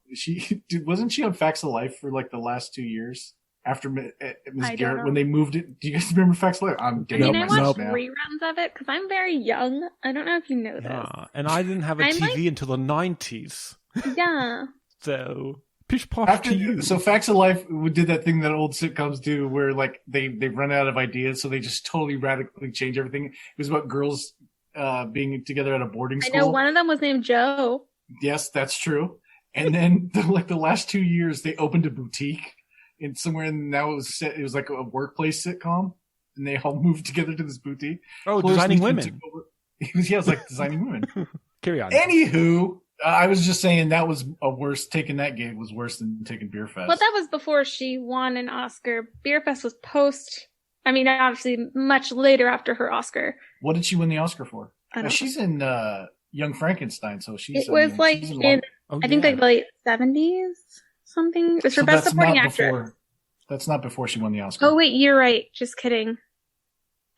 Wasn't she on Facts of Life for like the last 2 years? after Ms. I don't Garrett know. when they moved it. Do you guys remember Facts of Life? I'm I mean, dating I myself watched now. reruns of it because I'm very young. I don't know if you know this. Yeah, and I didn't have a I'm TV until the 90s. Yeah. So, pish posh to you. So Facts of Life did that thing that old sitcoms do where like they run out of ideas, so they just totally radically change everything. It was about girls being together at a boarding I school. know one of them was named Joe. Yes, that's true. And then the last 2 years they opened a boutique in somewhere, and now it was like a workplace sitcom, and they all moved together to this boutique. Oh, Cloris Designing Leachman Women. took over. Yeah, it was like Designing Women. Carry on. Anywho, I was just saying that was taking that gig was worse than taking Beerfest. Well, that was before she won an Oscar. Beerfest was obviously much later after her Oscar. What did she win the Oscar for? I don't She's in Young Frankenstein, so she's. It was like she's in, I think like late 70s, something. It was for Best Supporting Actress. That's not before she won the Oscar. Oh wait, you're right. Just kidding.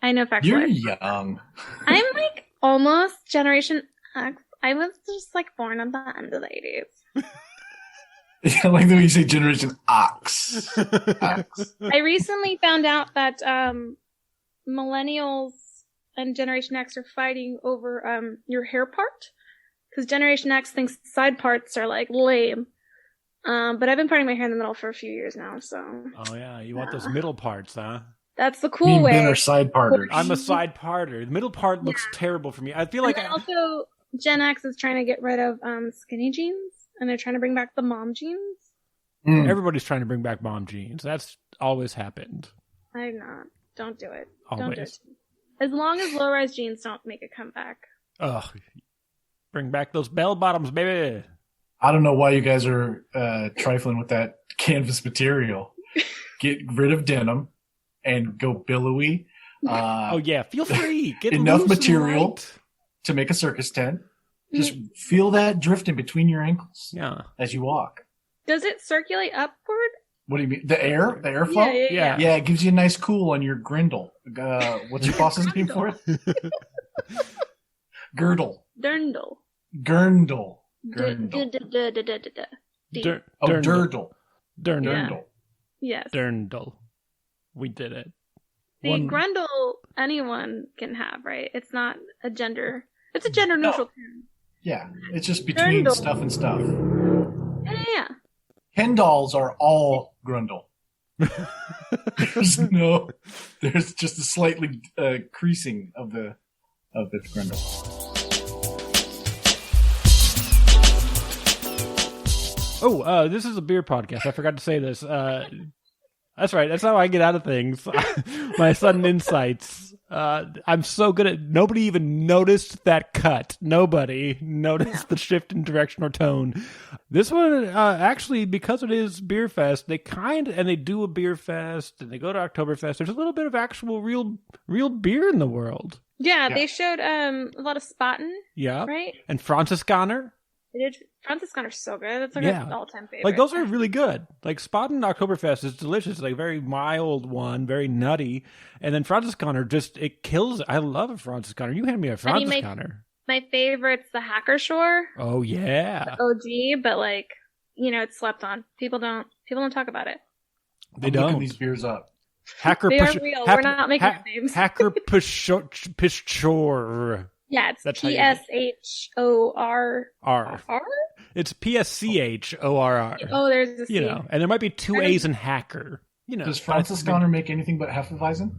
I know Facts of You're Life. young. I'm like almost Generation X. I was just like born at the end of the 80s. I like the way you say Generation Ox. Ox. I recently found out that millennials and Generation X are fighting over your hair part. Because Generation X thinks side parts are like lame. But I've been parting my hair in the middle for a few years now, so. Oh, yeah. You want those middle parts, huh? That's the cool way. Ben are side parters. I'm a side parter. The middle part looks terrible for me. I feel like. Also, Gen X is trying to get rid of skinny jeans, and they're trying to bring back the mom jeans. Everybody's trying to bring back mom jeans. That's always happened. I'm not. Don't do it. Always. Don't do it. As long as low-rise jeans don't make a comeback. Ugh. Bring back those bell bottoms, baby. I don't know why you guys are trifling with that canvas material. Get rid of denim and go billowy. Oh, yeah. Feel free. Get enough loose material and light. to make a circus tent. Just feel that drifting between your ankles as you walk. Does it circulate upward? What do you mean? The airflow? Yeah. Yeah, it gives you a nice cool on your grindle. What's your boss's name for it? Girdle. Dirndl. Gurndle. Durdle. Dirndl. Yes. Dirndl. We did it. See, grundle anyone can have, right? It's not a gender. It's a gender neutral term. Yeah, it's just between stuff and stuff. Yeah. Ken dolls are all grundle. There's just a slightly creasing of the grundle. Oh, this is a beer podcast. I forgot to say this. That's right. That's how I get out of things. My sudden insights. I'm so good at. Nobody even noticed that cut. Nobody noticed the shift in direction or tone. This one, actually, because it is Beerfest, they do a Beerfest and they go to Oktoberfest. There's a little bit of actual real beer in the world. Yeah, they showed a lot of Spaten. Yeah, right. And Franziskaner. They did. Franziskaner's so good. That's like an all-time favorite. Like, those are really good. Like, Spaten Oktoberfest is delicious. Like, very mild one, very nutty. And then Franziskaner it kills it. I love a Franziskaner. You hand me a Franziskaner. My favorite's the Hacker Shore. Oh, yeah. OG, but like, it's slept on. People don't talk about it. They don't. Looking these beers up. Hacker they are real. We're not making names. Hacker Pishor. Yeah, it's PSHORR. It's PSCHORR. Oh, there's a C. And there might be two A's in hacker. Does Franziskaner make anything but Hefeweizen?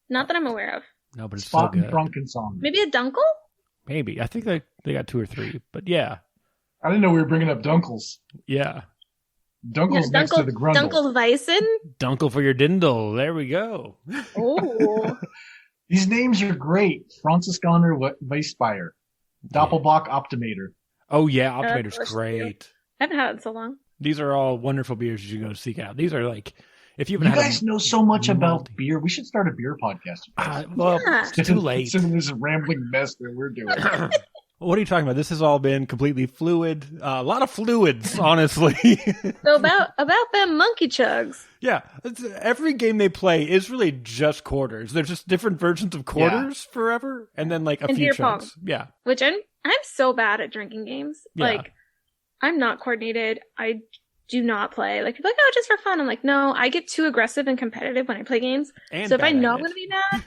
Not that I'm aware of. No, but it's so good. Frankensong. Maybe a Dunkel? Maybe. I think they got 2 or 3, but yeah. I didn't know we were bringing up Dunkels. Yeah. Dunkel's next to the Grundle. Dunkelweizen? Dunkel for your Dindle. There we go. Oh. These names are great. Franziskaner Weissbier. Doppelbock Optimator. Oh, yeah. Optimator's great. I haven't had it in so long. These are all wonderful beers you should go seek out. These are like, if you guys know so much about beer. We should start a beer podcast. It's too late. Instead of this rambling mess that we're doing. What are you talking about? This has all been completely fluid. A lot of fluids, honestly. So about them monkey chugs. Yeah. Every game they play is really just quarters. There's just different versions of quarters forever. And then like a few chugs. Yeah. Which I'm so bad at drinking games. Yeah. Like, I'm not coordinated. I do not play. Like, people are like, oh, just for fun. I'm like, no, I get too aggressive and competitive when I play games. And so if I bad know at I'm it. going to be mad,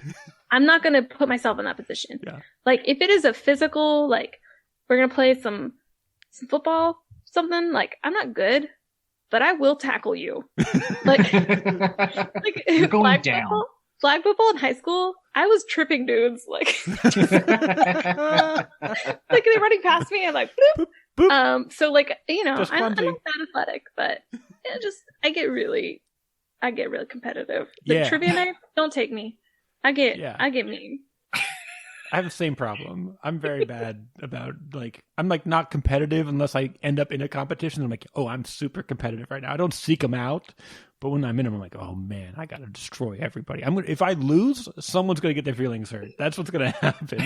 I'm not going to put myself in that position. Yeah. Like, if it is a physical, like, we're going to play some football, something, like, I'm not good, but I will tackle you. Like, You're going down. Flag football in high school, I was tripping dudes. Like, like they're running past me. I'm like, boop. Boop. So like, you know, Just I'm not clumsy. that athletic, but I get really competitive. The Yeah. trivia night, don't take me. I get mean. I have the same problem. I'm very bad about, like, I'm like not competitive unless I end up in a competition. I'm like, oh, I'm super competitive right now. I don't seek them out, but when I'm in them, I'm like, oh man, I gotta destroy everybody. If I lose, someone's gonna get their feelings hurt. That's what's gonna happen.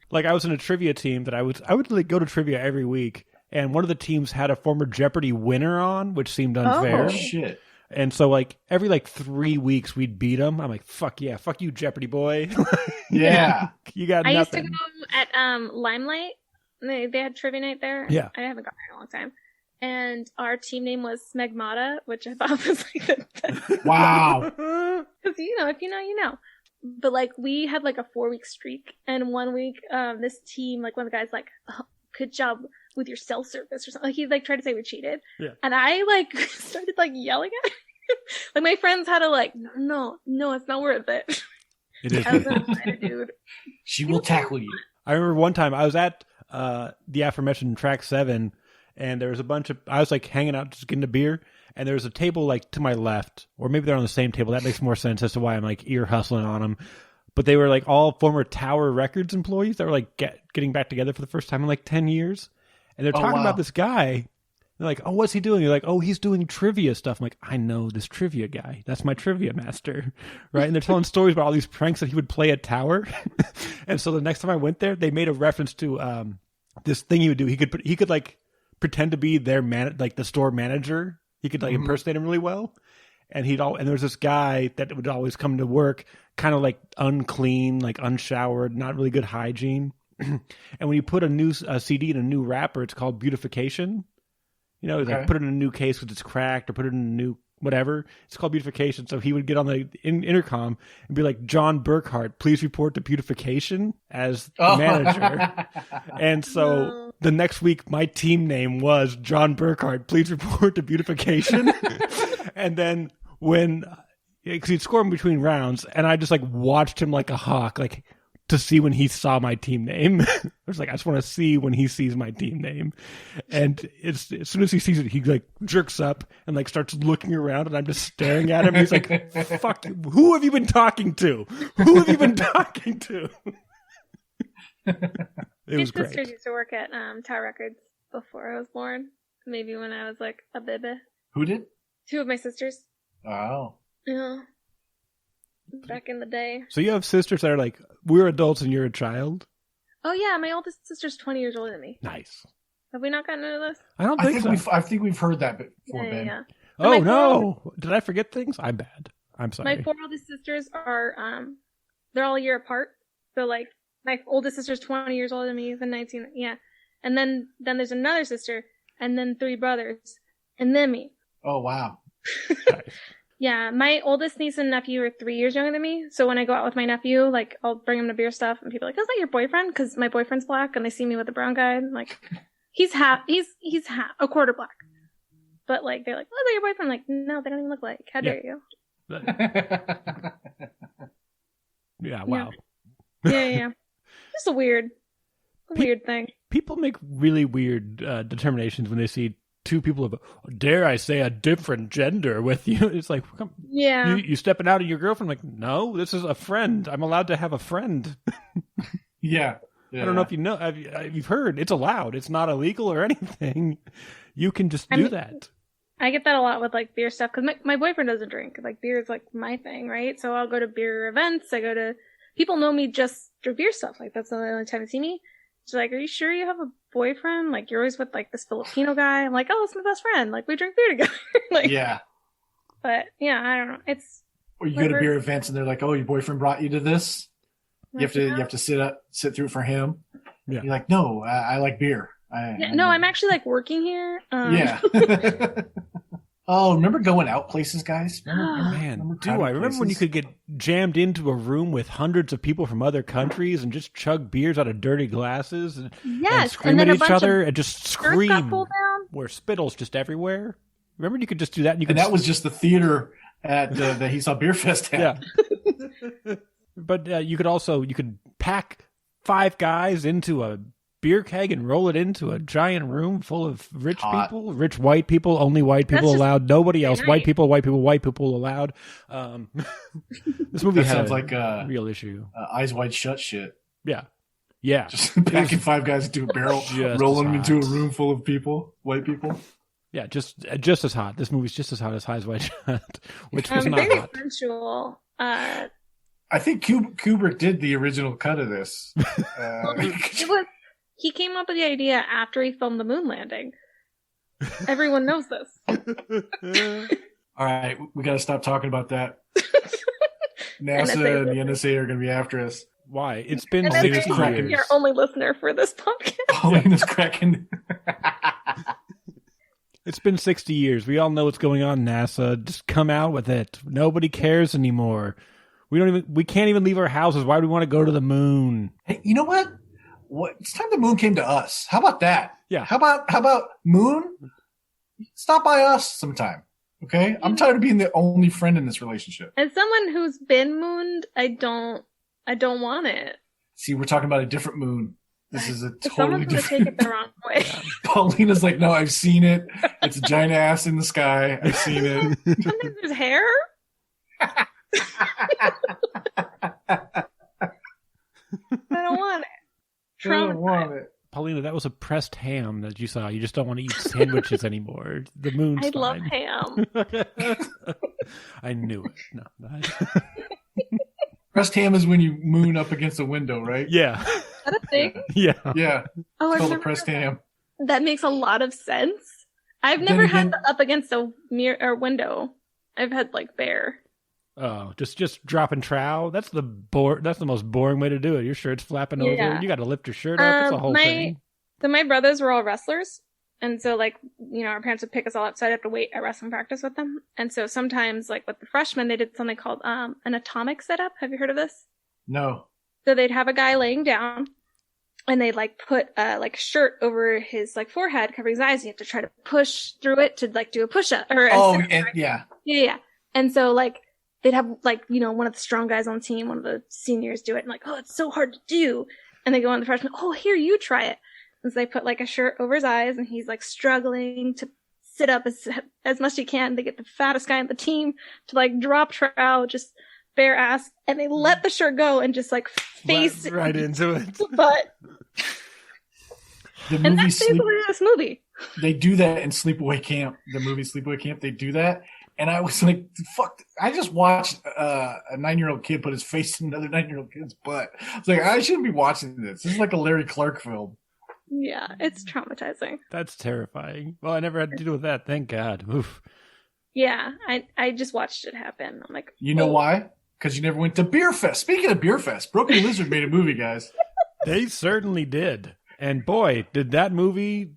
Like, I was in a trivia team that I would like go to trivia every week, and one of the teams had a former Jeopardy winner on, which seemed unfair. Oh shit. And so, like, every, like, 3 weeks, we'd beat them. I'm like, fuck yeah, fuck you, Jeopardy boy. Yeah. You got I nothing. used to go at Limelight. They had trivia night there. Yeah. I haven't gone there in a long time. And our team name was Smegmata, which I thought was like the best. Wow. Because, you know, if you know, you know. But, like, we had, like, a 4-week streak. And 1 week, this team, like, one of the guys, like, oh, good job with your cell service or something. Like, he, like, tried to say we cheated. Yeah. And I, like, started, like, yelling at him. Like, my friends had to, like, no, it's not worth it. It is. I was a dude. She will tackle you. I remember one time I was at the aforementioned track 7, and there was I was like hanging out just getting a beer, and there was a table like to my left, or maybe they're on the same table. That makes more sense as to why I'm like ear hustling on them. But they were like all former Tower Records employees that were like getting back together for the first time in like 10 years. And they're talking about this guy. They're like, oh, what's he doing? You're like, oh, he's doing trivia stuff. I'm like, I know this trivia guy. That's my trivia master. Right? And they're telling stories about all these pranks that he would play at Tower. And so the next time I went there, they made a reference to this thing he would do. He could like pretend to be their like the store manager. He could like impersonate him really well. And and there was this guy that would always come to work kind of like unclean, like unshowered, not really good hygiene. And when you put a new CD in a new wrapper, it's called beautification. You know, like put it in a new case because it's cracked, or put it in a new whatever. It's called beautification. So he would get on the intercom and be like, John Burkhart, please report to beautification as the manager. And so the next week, my team name was John Burkhart, please report to beautification. And then because he'd score in between rounds, and I just like watched him like a hawk, like to see when he saw my team name. I was like, I just want to see when he sees my team name. And as soon as he sees it, he like jerks up and like starts looking around, and I'm just staring at him. He's like, fuck, who have you been talking to? Who have you been talking to? It was great. My sisters used to work at Tower Records before I was born. Maybe when I was like a baby. Who did? 2 of my sisters. Oh. Yeah. Back in the day. So you have sisters that are like, we're adults and you're a child? Oh yeah, my oldest sister's 20 years older than me. Nice. Have we not gotten into this? I don't think so. I think we've heard that before, Ben. Yeah. Oh no! Did I forget things? I'm bad. I'm sorry. My 4 oldest sisters are they're all a year apart. So like my oldest sister's 20 years older than me, then 19. Yeah. And then there's another sister, and then 3 brothers, and then me. Oh wow. Yeah, my oldest niece and nephew are 3 years younger than me. So when I go out with my nephew, like I'll bring him to beer stuff, and people are like, "Oh, is that your boyfriend?" Because my boyfriend's black, and they see me with a brown guy, and like he's half a quarter black. But like they're like, "Oh, is that your boyfriend?" I'm like, no, they don't even look like. How dare you? Yeah. Wow. Yeah. Just a weird thing. People make really weird determinations when they see 2 people of, dare I say, a different gender with you. It's like, come, yeah, you stepping out of your girlfriend? Like, no, this is a friend. I'm allowed to have a friend. Yeah. I don't know if you know. You've heard it's allowed. It's not illegal or anything. You can just do that. I get that a lot with like beer stuff because my boyfriend doesn't drink. Like beer is like my thing, right? So I'll go to beer events. People know me just through beer stuff. Like that's the only time they see me. She's like, "Are you sure you have a boyfriend? Like you're always with like this Filipino guy." I'm like, "Oh, it's my best friend. Like we drink beer together." Like, yeah. But yeah, I don't know. It's. Or you go to beer events and they're like, "Oh, your boyfriend brought you to this." You have to sit through it for him. Yeah. You're like, "No, I like beer." I'm actually like working here. Yeah. Oh, remember going out places, guys? I remember when you could get jammed into a room with hundreds of people from other countries and just chug beers out of dirty glasses and scream at each other and just scream where spittle's just everywhere. Remember you could just do that? And that was just the theater at that he saw Beerfest at. Yeah. But you could pack 5 guys into a beer keg and roll it into a giant room full of rich people, rich white people, only white people allowed, nobody else, white people allowed. This movie sounds like a real issue. Eyes Wide Shut shit. Yeah. Yeah. Just packing 5 guys into a barrel, rolling them into a room full of people, white people. Yeah, just as hot. This movie's just as hot as Eyes Wide Shut, which was not very hot. Sensual. I think Kubrick did the original cut of this. He came up with the idea after he filmed the moon landing. Everyone knows this. All right, we got to stop talking about that. NASA and the NSA are going to be after us. Why? It's been 60 years. Your only listener for this podcast. Paulina's cracking. It's been 60 years. We all know what's going on, NASA. Just come out with it. Nobody cares anymore. We can't even leave our houses. Why do we want to go to the moon? Hey, you know what? It's time the moon came to us. How about that? Yeah. How about moon? Stop by us sometime. Okay? I'm tired of being the only friend in this relationship. As someone who's been mooned, I don't want it. See, we're talking about a different moon. This is a totally different. Someone's gonna take it the wrong way. Paulina's like, no, I've seen it. It's a giant ass in the sky. I've seen it. Sometimes there's hair. I don't want it. I don't want it. Paulina, that was a pressed ham that you saw. You just don't want to eat sandwiches anymore. The moon's I fine. love ham. I knew it. No. Pressed ham is when you moon up against a window, right? Yeah. Is that a thing? Yeah. Yeah. Oh, it's called a pressed ham. That makes a lot of sense. I've never had the up against a mirror or window. I've had like bare. Oh, just dropping trowel. That's the most boring way to do it. Your shirt's flapping over. You got to lift your shirt up. It's a whole thing. So my brothers were all wrestlers, and so like our parents would pick us all up, so I'd have to wait at wrestling practice with them. And so sometimes, like with the freshmen, they did something called an atomic setup. Have you heard of this? No. So they'd have a guy laying down, and they'd like put like a shirt over his like forehead, covering his eyes. And you have to try to push through it to like do a push up or yeah. And so like. They'd have, like, one of the strong guys on the team, one of the seniors do it, and like, oh, it's so hard to do. And they go on the freshman, oh, here, you try it. And so they put, like, a shirt over his eyes, and he's, like, struggling to sit up as much as he can. They get the fattest guy on the team to, like, drop trowel, just bare ass, and they let the shirt go and just, like, face right into it. But and that's basically this movie. They do that in Sleepaway Camp, the movie Sleepaway Camp. They do that. And I was like, fuck, I just watched a 9-year-old kid put his face in another 9-year-old kid's butt. I was like, I shouldn't be watching this. This is like a Larry Clark film. Yeah, it's traumatizing. That's terrifying. Well, I never had to deal with that. Thank God. Oof. Yeah, I just watched it happen. I'm like, you know why? Because you never went to Beerfest. Speaking of Beerfest, Broken Lizard made a movie, guys. They certainly did. And boy, did that movie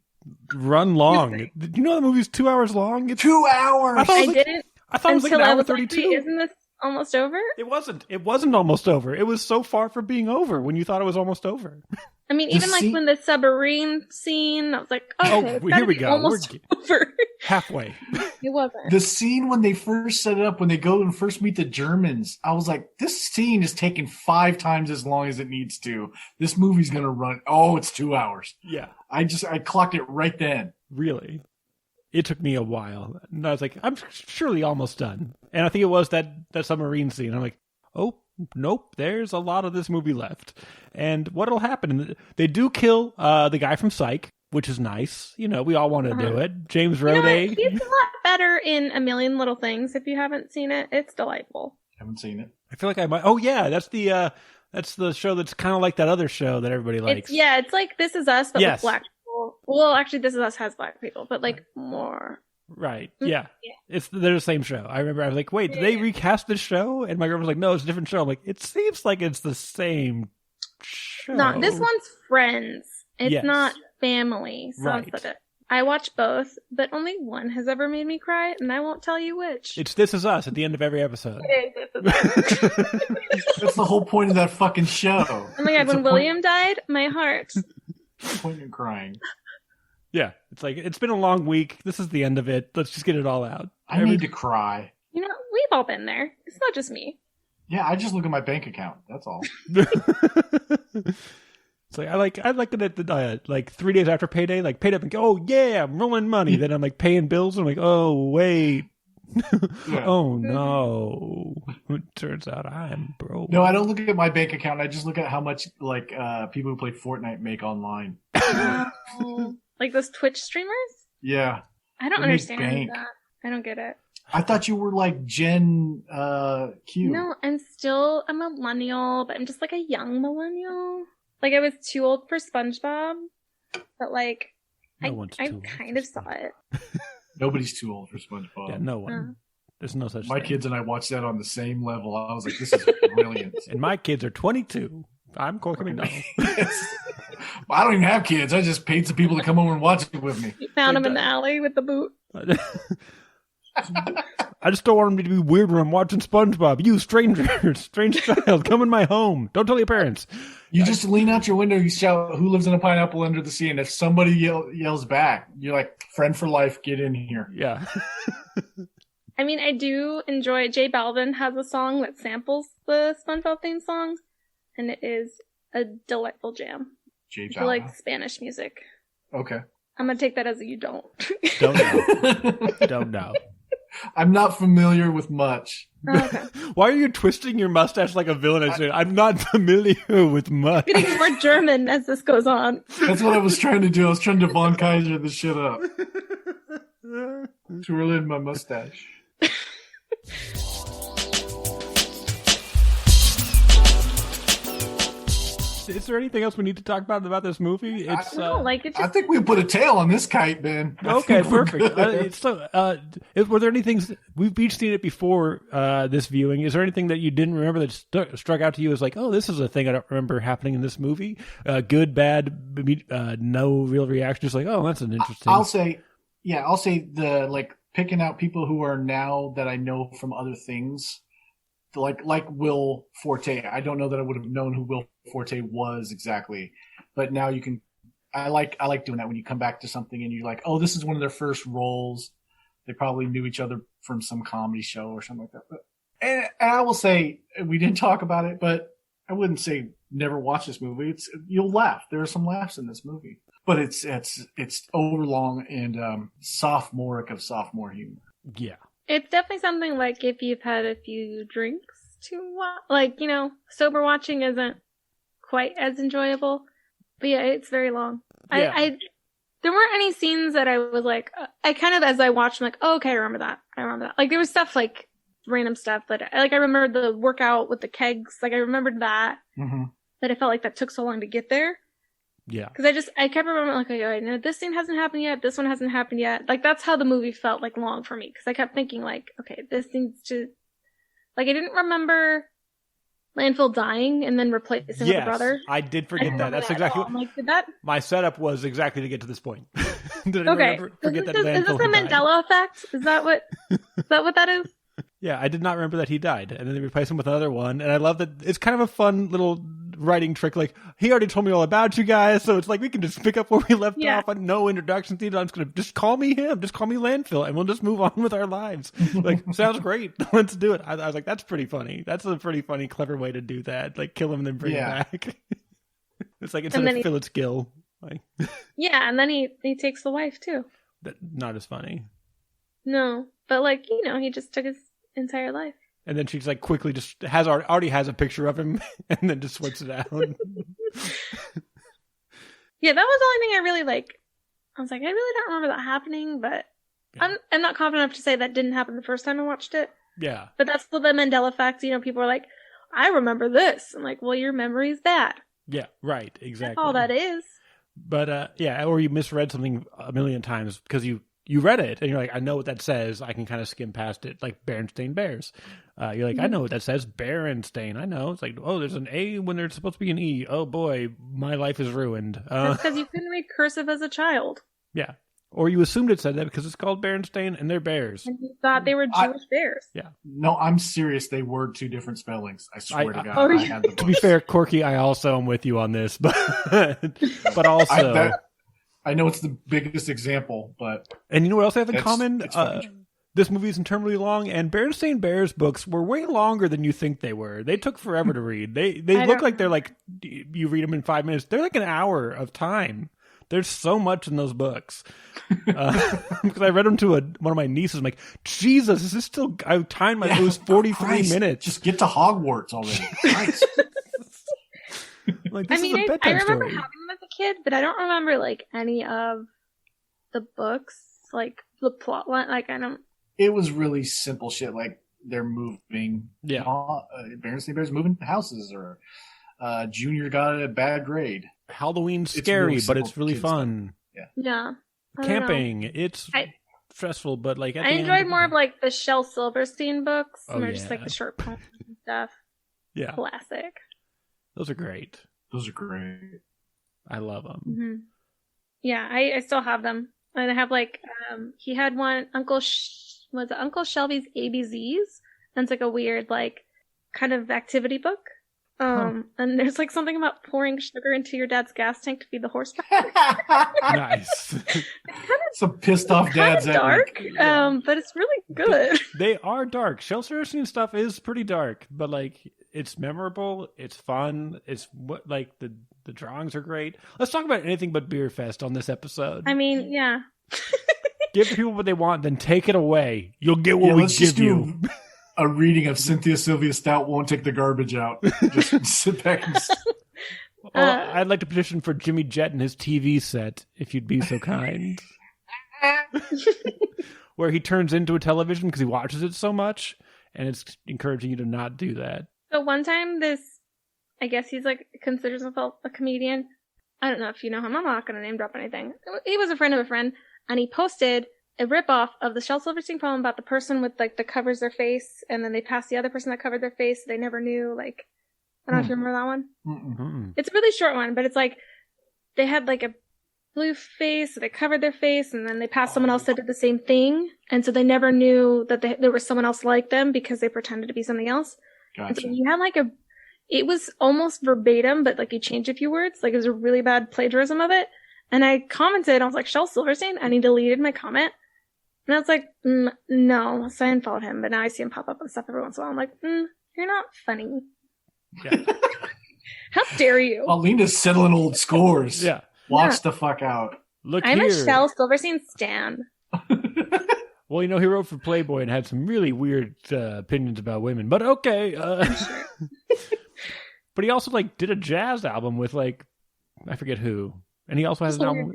run long. Did you know the movie's 2 hours long? It's 2 hours. I didn't. I thought it was like an hour 32. Like, isn't this almost over? It wasn't. It wasn't almost over. It was so far from being over when you thought it was almost over. I mean, even like when the submarine scene, I was like, okay, here we go. Almost over. Halfway. It wasn't. The scene when they first set it up, when they go and first meet the Germans, I was like, this scene is taking 5 times as long as it needs to. This movie's going to run. Oh, it's 2 hours. Yeah. I clocked it right then. Really? It took me a while. And I was like, I'm surely almost done. And I think it was that submarine scene. I'm like, oh, nope, there's a lot of this movie left. And what'll happen? They do kill the guy from Psych, which is nice. We all want to do it. James Roday. He's a lot better in A Million Little Things. If you haven't seen it, it's delightful. Haven't seen it. I feel like I might. Oh, yeah, that's the show that's kind of like that other show that everybody likes. It's like This Is Us, but with black people. Well, actually, This Is Us has black people, but like more. Right. Yeah. They're the same show. I remember I was like, wait, did they recast this show? And my girlfriend was like, no, it's a different show. I'm like, it seems like it's the same show. No, this one's Friends. It's not family. Right. I watch both, but only one has ever made me cry, and I won't tell you which. It's This Is Us at the end of every episode. It is. This is us. That's the whole point of that fucking show. Oh my god, when William died, my heart. Point in crying. Yeah, it's like, it's been a long week. This is the end of it. Let's just get it all out. I need to cry. You know, we've all been there. It's not just me. Yeah, I just look at my bank account. That's all. It's like I like it at the like 3 days after payday, like paid up and go, oh yeah, I'm rolling money. Then I'm like paying bills and I'm like, oh wait, Yeah. oh no. It turns out I'm broke. No, I don't look at my bank account. I just look at how much like people who play Fortnite make online. Like those Twitch streamers? Yeah. I don't They make understand bank. that. I don't get it. I thought you were like Gen Q. No, I'm still a millennial, but I'm just like a young millennial. Like I was too old for SpongeBob, but like No one's I too old kind for of saw it. Nobody's too old for SpongeBob. Yeah, no one. There's no such My thing. kids and I watched that on the same level. I was like, this is brilliant. And my kids are 22. I'm Corky McDonnell. Yes. Well, I don't even have kids. I just paid some people to come over and watch it with me. You found him in the alley with the boot. I just don't want him to be weird when I'm watching SpongeBob. You stranger, strange child, come in my home. Don't tell your parents. You just lean out your window, you shout, "Who lives in a pineapple under the sea?" And if somebody yells back, you're like, "Friend for life, get in here." Yeah. I mean, I do enjoy. J Balvin has a song that samples the SpongeBob theme song, and it is a delightful jam. If you like Spanish music. Okay. I'm gonna take that as a you don't. Don't know. Don't know. I'm not familiar with much. Oh, okay. Why are you twisting your mustache like a villain? I said, I'm not familiar with much. Getting more German as this goes on. That's what I was trying to do. I was trying to Von Kaiser the shit up. Twirl in my mustache. Is there anything else we need to talk about this movie? It's I think we put a tail on this kite, Ben. okay, perfect. Were there any things we've each seen it before this viewing? Is there anything that you didn't remember that struck out to you as like, oh, this is a thing I don't remember happening in this movie? Good, bad, no real reaction. Just like, oh, that's an interesting. I'll say the like picking out people who are now that I know from other things. Like Will Forte. I don't know that I would have known who Will Forte was exactly, but now you can. I like doing that when you come back to something and you're like, oh, this is one of their first roles. They probably knew each other from some comedy show or something like that. But and I will say we didn't talk about it, but I wouldn't say never watch this movie. You'll laugh. There are some laughs in this movie, but it's overlong and sophomoric of sophomore humor. Yeah. It's definitely something like if you've had a few drinks to watch. Like, you know, sober watching isn't quite as enjoyable. But yeah, it's very long. Yeah. There weren't any scenes that I was like, I kind of, as I watched, I'm like, oh, okay, I remember that. Like, there was stuff like random stuff that, I remember the workout with the kegs. Like, I remembered that. Mm-hmm. But I felt like that took so long to get there. Yeah. Because I kept remembering, like, okay, no, this scene hasn't happened yet. This one hasn't happened yet. Like, that's how the movie felt, like, long for me. Because I kept thinking, like, okay, this needs to... Like, I didn't remember Landfill dying and then replacing with the brother. I did forget that. That's exactly I'm like, did that... My setup was exactly to get to this point. Did okay. Forget that is this the Landfill died. Mandela Effect? Is that what that is? Yeah, I did not remember that he died. And then they replaced him with another one. And I love that it's kind of a fun little writing trick. Like, he already told me all about you guys, so it's like we can just pick up where we left off on no introduction needed. I'm just going to just call me him. Just call me Landfill, and we'll just move on with our lives. Like, sounds great. Let's do it. I was like, that's pretty funny. That's a pretty funny, clever way to do that. Like, kill him and then bring him back. It's like instead of Phil, it's Gil. Like, yeah, and then he takes the wife, too. Not as funny. No, but like, you know, he just took his entire life. And then she's like quickly just already has a picture of him and then just swipes it out. Yeah, that was the only thing I really like. I was like, I really don't remember that happening, but I'm not confident enough to say that didn't happen the first time I watched it. Yeah. But that's the Mandela Effect. You know, people are like, I remember this. I'm like, well, your memory's bad. Yeah, right. Exactly. That's all that is. But, or you misread something a million times because you you read it and you're like, I know what that says. I can kind of skim past it, like Berenstain Bears. You're like, I know what that says. Berenstain. I know. It's like, oh, there's an A when there's supposed to be an E. Oh boy, my life is ruined. That's because you couldn't read cursive as a child. Yeah. Or you assumed it said that because it's called Berenstain and they're bears. And you thought they were Jewish bears. Yeah. No, I'm serious. They were two different spellings. I swear to God. Oh, I had the To be books. fair, Corky, I also am with you on this, but also. I know it's the biggest example, but And you know what else they have in It's- common? it's funny. This movie is interminably long, and Berenstain Bears books were way longer than you think they were. They took forever to read. They look like they're like, you read them in 5 minutes. They're like an hour of time. There's so much in those books. Because I read them to one of my nieces. I'm like, Jesus, is this still? I timed my. It was 43 Christ, minutes. Just get to Hogwarts already. Christ. Like, this I mean, is a I bedtime remember story. having them as a kid, but I don't remember like any of the books, like the plot line. Like I don't. It was really simple shit, like they're moving. Yeah. Berenstain Bears moving houses, or Junior got a bad grade. Halloween's It's scary, really but it's simple really kid fun. Yeah. I don't know. Camping, it's stressful, but like at I the enjoyed end, more of like the Shel Silverstein books, Oh, and they're just like yeah. the short poems and stuff. Yeah, Classic. those are great. Those are great. I love them. Hmm. Yeah, I still have them, and I have like he had one Uncle Shelby's ABZs, and it's like a weird like kind of activity book. And there's like something about pouring sugar into your dad's gas tank to feed the horsepower. Nice. Some pissed off dads. Kind of dark, but it's really good. They are dark. Shel Silverstein stuff is pretty dark, but like it's memorable. It's fun. It's what like the drawings are great. Let's talk about anything but Beerfest on this episode. I mean, yeah. Give people what they want, then take it away. You'll get what Yeah, we let's just give do you. a reading of Cynthia Sylvia Stout won't take the garbage out. Just sit back and I'd like to petition for Jimmy Jett and his TV set, if you'd be so kind. Where he turns into a television because he watches it so much, and it's encouraging you to not do that. So one time I guess he's like considers himself a comedian. I don't know if you know him. I'm not going to name drop anything. He was a friend of a friend, and he posted a ripoff of the Shel Silverstein poem about the person with like the covers their face, and then they passed the other person that covered their face. They never knew. Like, I don't know if you remember that one. Mm-hmm. It's a really short one, but it's like they had like a blue face, so they covered their face, and then they passed someone else that did the same thing, and so they never knew that there was someone else like them because they pretended to be something else. And so Gotcha. he had like it was almost verbatim, but like he changed a few words. Like it was a really bad plagiarism of it. And I commented, I was like, Shel Silverstein, and he deleted my comment. And I was like, no. So I unfollowed him, but now I see him pop up and stuff every once in a while. I'm like, you're not funny. Yeah. How dare you? Paulina's settling old scores. Yeah. Watch the fuck out. Look I'm here. a Shel Silverstein stan. Well, you know, he wrote for Playboy and had some really weird opinions about women. But okay. But he also like did a jazz album with like, I forget who. And he also has an album.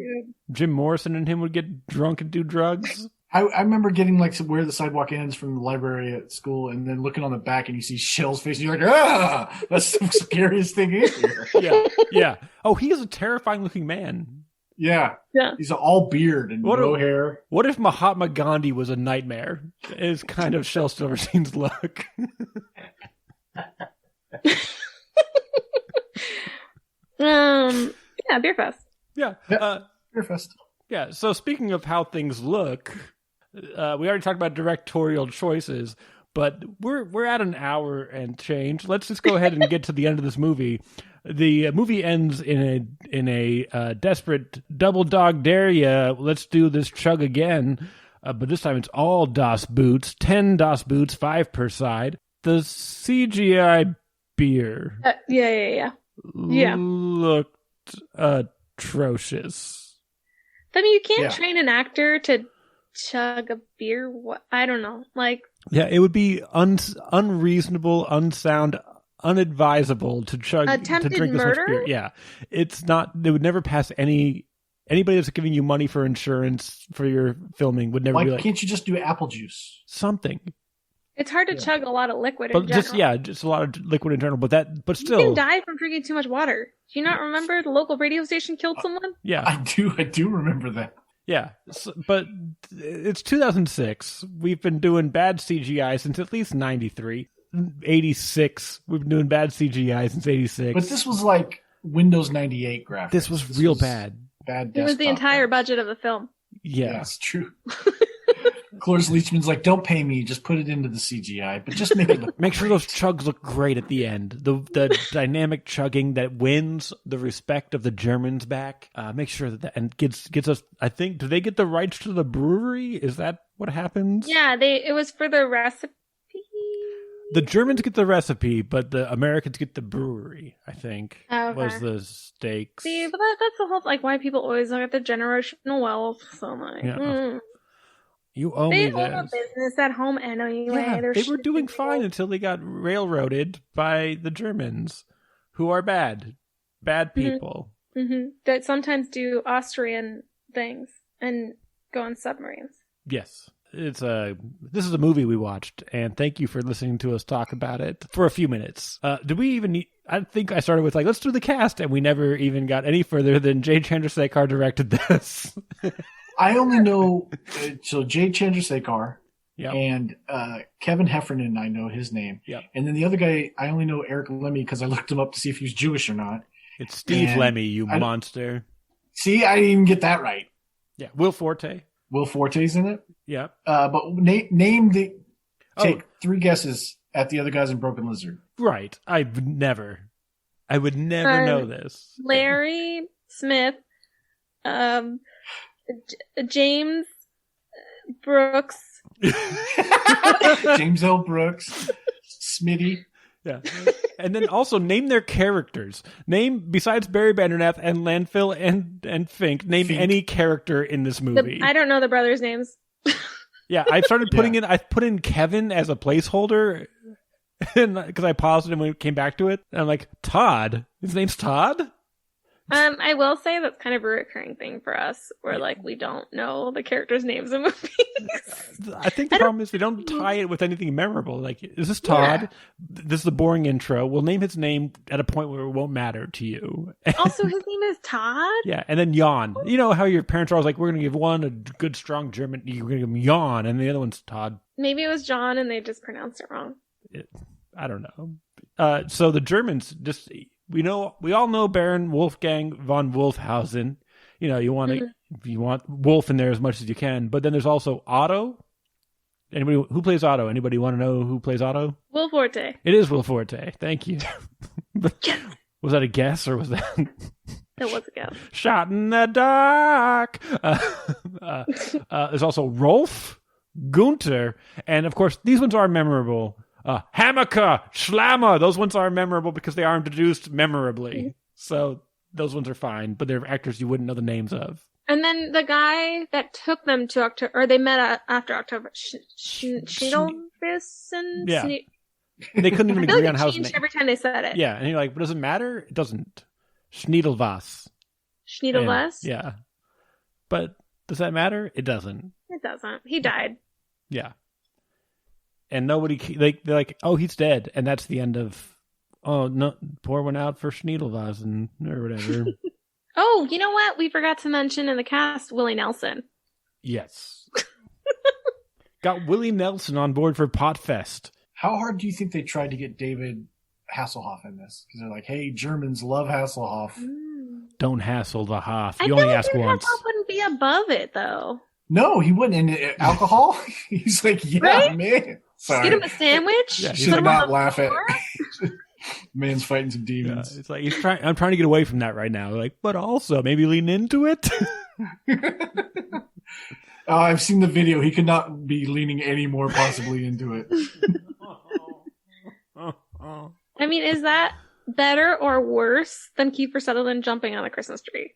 Jim Morrison and him would get drunk and do drugs. I remember getting like where the sidewalk ends from the library at school, and then looking on the back, and you see Shel's face, and you're like, ah, that's the scariest thing here. Yeah. Oh, he is a terrifying looking man. Yeah. Yeah. He's all beard and no hair. What if Mahatma Gandhi was a nightmare? Is kind of Shel Silverstein's look. Yeah, Beerfest. Yeah. Beerfest. Yeah. So speaking of how things look, we already talked about directorial choices, but we're at an hour and change. Let's just go ahead and get to the end of this movie. The movie ends in a desperate double dog dare ya. Let's do this chug again. But this time it's all Das Boots, 10 Das Boots, 5 per side. The CGI beer Yeah. looked atrocious. I mean, you can't Yeah. train an actor to chug a beer. I don't know. Like, Yeah, it would be unreasonable, unsound, unadvisable to chug Attempted to drink this murder? much beer. Yeah, it's not. They would never pass anybody that's giving you money for insurance for your filming would never Why be like can't you just do apple juice? something. it's hard to chug a lot of liquid in But general. just a lot of liquid in general. But You still, can die from drinking too much water. Do you not remember the local radio station killed someone? yeah. I do remember that. Yeah, but it's 2006. We've been doing bad CGI since at least 93. 86. We've been doing bad CGI since 86. But this was like Windows 98 graphics. This was real bad. Bad. It was the entire graphics. budget of the film. Yeah, That's true. Cloris Leachman's like, don't pay me, just put it into the CGI, but just make it look make sure those chugs look great at the end. The dynamic chugging that wins the respect of the Germans back. Make sure that and gets us. I think, do they get the rights to the brewery? Is that what happens? Yeah, it was for the recipe. The Germans get the recipe, but the Americans get the brewery, I think, was the stakes. See, but that's the whole, like, why people always look at the generational wealth. So I'm like, You owe they me own a this. business at home anyway. Yeah, they were doing fine until they got railroaded by the Germans, who are bad people. Mm-hmm. That sometimes do Austrian things and go on submarines. Yes. This is a movie we watched, and thank you for listening to us talk about it for a few minutes. Did we even need, I think I started with like, let's do the cast, and we never even got any further than Jay Chandrasekhar directed this. I only know, so Jay Chandrasekhar Yep. and Kevin Heffernan, I know his name. Yep. And then the other guy, I only know Eric Lemmy because I looked him up to see if he was Jewish or not. It's Steve And Lemmy, you monster. See, I didn't even get that right. Yeah, Will Forte. Will Forte's in it? Yep. But name the, take 3 guesses at the other guys in Broken Lizard. Right. I would never know this. Larry Smith, James Brooks. James L. Brooks, Smitty. Yeah. And then also name their characters. Name, besides Barry Bandernath and Landfill and Fink, name any character in this movie. I don't know the brothers' names. Yeah, I started putting in, I put in Kevin as a placeholder because I paused it and we came back to it. And I'm like, Todd? His name's Todd? I will say that's kind of a recurring thing for us, where like we don't know the characters' names in movies. I think the problem is we don't tie it with anything memorable. Like, is this Todd? Yeah. This is the boring intro. We'll name his name at a point where it won't matter to you. Also, his name is Todd? Yeah, and then Jan. You know how your parents are always like, we're going to give one a good, strong German, you're going to give him Jan, and the other one's Todd. Maybe it was John and they just pronounced it wrong. I don't know. So the Germans just... We all know Baron Wolfgang von Wolfhausen. You know, you want Wolf in there as much as you can. But then there's also Otto. Anybody who plays Otto? Anybody want to know who plays Otto? Will Forte. It is Will Forte. Thank you. Yes. Was that a guess or was that? That was a guess. Shot in the dark. There's also Rolf, Gunther, and of course these ones are memorable. Hamaka, Schlammer, those ones are memorable because they are introduced memorably. So those ones are fine, but they're actors you wouldn't know the names of. And then the guy that took them to October, or they met after October, Schniedelwissen? Yeah. They couldn't even agree on how changed every time they said it. Yeah, and you're like, but does it matter? It doesn't. Schniedelwas. Schniedelwas? Yeah. But does that matter? It doesn't. It doesn't. He died. Yeah. And nobody, they're like, oh, he's dead. And that's the end of, oh, no, pour one out for Schniedelwasen or whatever. Oh, you know what? We forgot to mention in the cast, Willie Nelson. Yes. Got Willie Nelson on board for Potfest. How hard do you think they tried to get David Hasselhoff in this? Because they're like, hey, Germans love Hasselhoff. Don't hassle the Hoff. You only ask once. Hasselhoff wouldn't be above it, though. No, he wouldn't. And alcohol? He's like, yeah, right? Man. Sorry. Get him a sandwich? Yeah, should not laugh at man's fighting some demons. Yeah, it's like I'm trying to get away from that right now. Like, but also maybe lean into it. I've seen the video. He could not be leaning any more possibly into it. I mean, is that better or worse than Kiefer Sutherland jumping on a Christmas tree?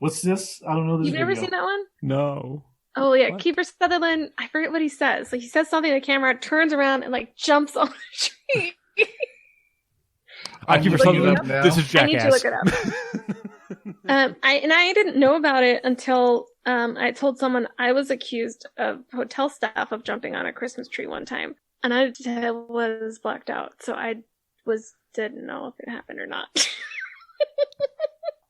What's this? I don't know this You've video. never seen that one? No. Oh, yeah. What? Kiefer Sutherland, I forget what he says. Like, he says something to the camera, turns around, and, like, jumps on the tree. Kiefer Sutherland, this is Jackass. I need to look it up. I didn't know about it until I told someone I was accused of hotel staff of jumping on a Christmas tree one time. And I was blacked out, so I didn't know if it happened or not.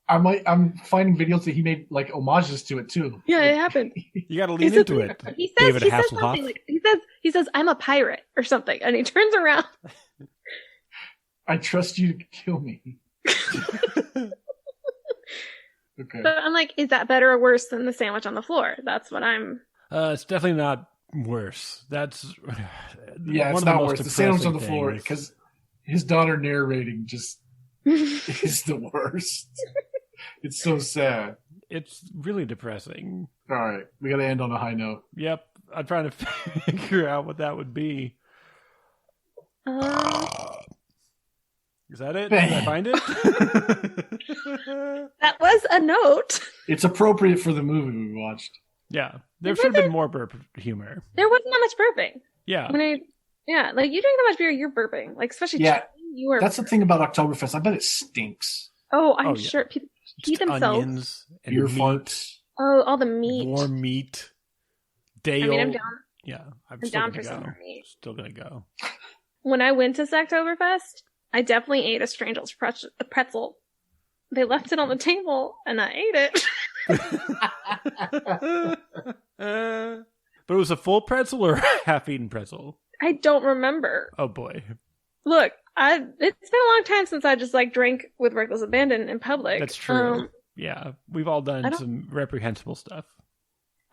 I'm finding videos that he made like homages to it too. Yeah, it happened. You got to lean into it. He David says Hasselhoff. something like, he says I'm a pirate or something, and he turns around. I trust you to kill me. Okay. But I'm like, is that better or worse than the sandwich on the floor? That's what I'm. It's definitely not worse. That's yeah, it's not worse. The sandwich on the floor, because his daughter narrating just is the worst. It's so sad. It's really depressing. All right, we got to end on a high note. Yep, I'm trying to figure out what that would be. Is that it? Did I find it? That was a note. It's appropriate for the movie we watched. Yeah, there should have been more burp humor. There wasn't that much burping. Yeah. Like you drink that much beer, you're burping. Like, especially you are. That's the thing about Oktoberfest. I bet it stinks. Oh, I'm sure people pee themselves. Onions and beer meat. Farts. Oh, all the meat. Warm meat. Dale. I mean, I'm down. Yeah, I'm down for some more meat. Still gonna go. When I went to Sacktoberfest, I definitely ate a Strangel's pretzel. They left it on the table, and I ate it. But it was a full pretzel or a half-eaten pretzel? I don't remember. Oh boy! Look, it's been a long time since I just drank with reckless abandon in public. That's true. Yeah, we've all done some reprehensible stuff.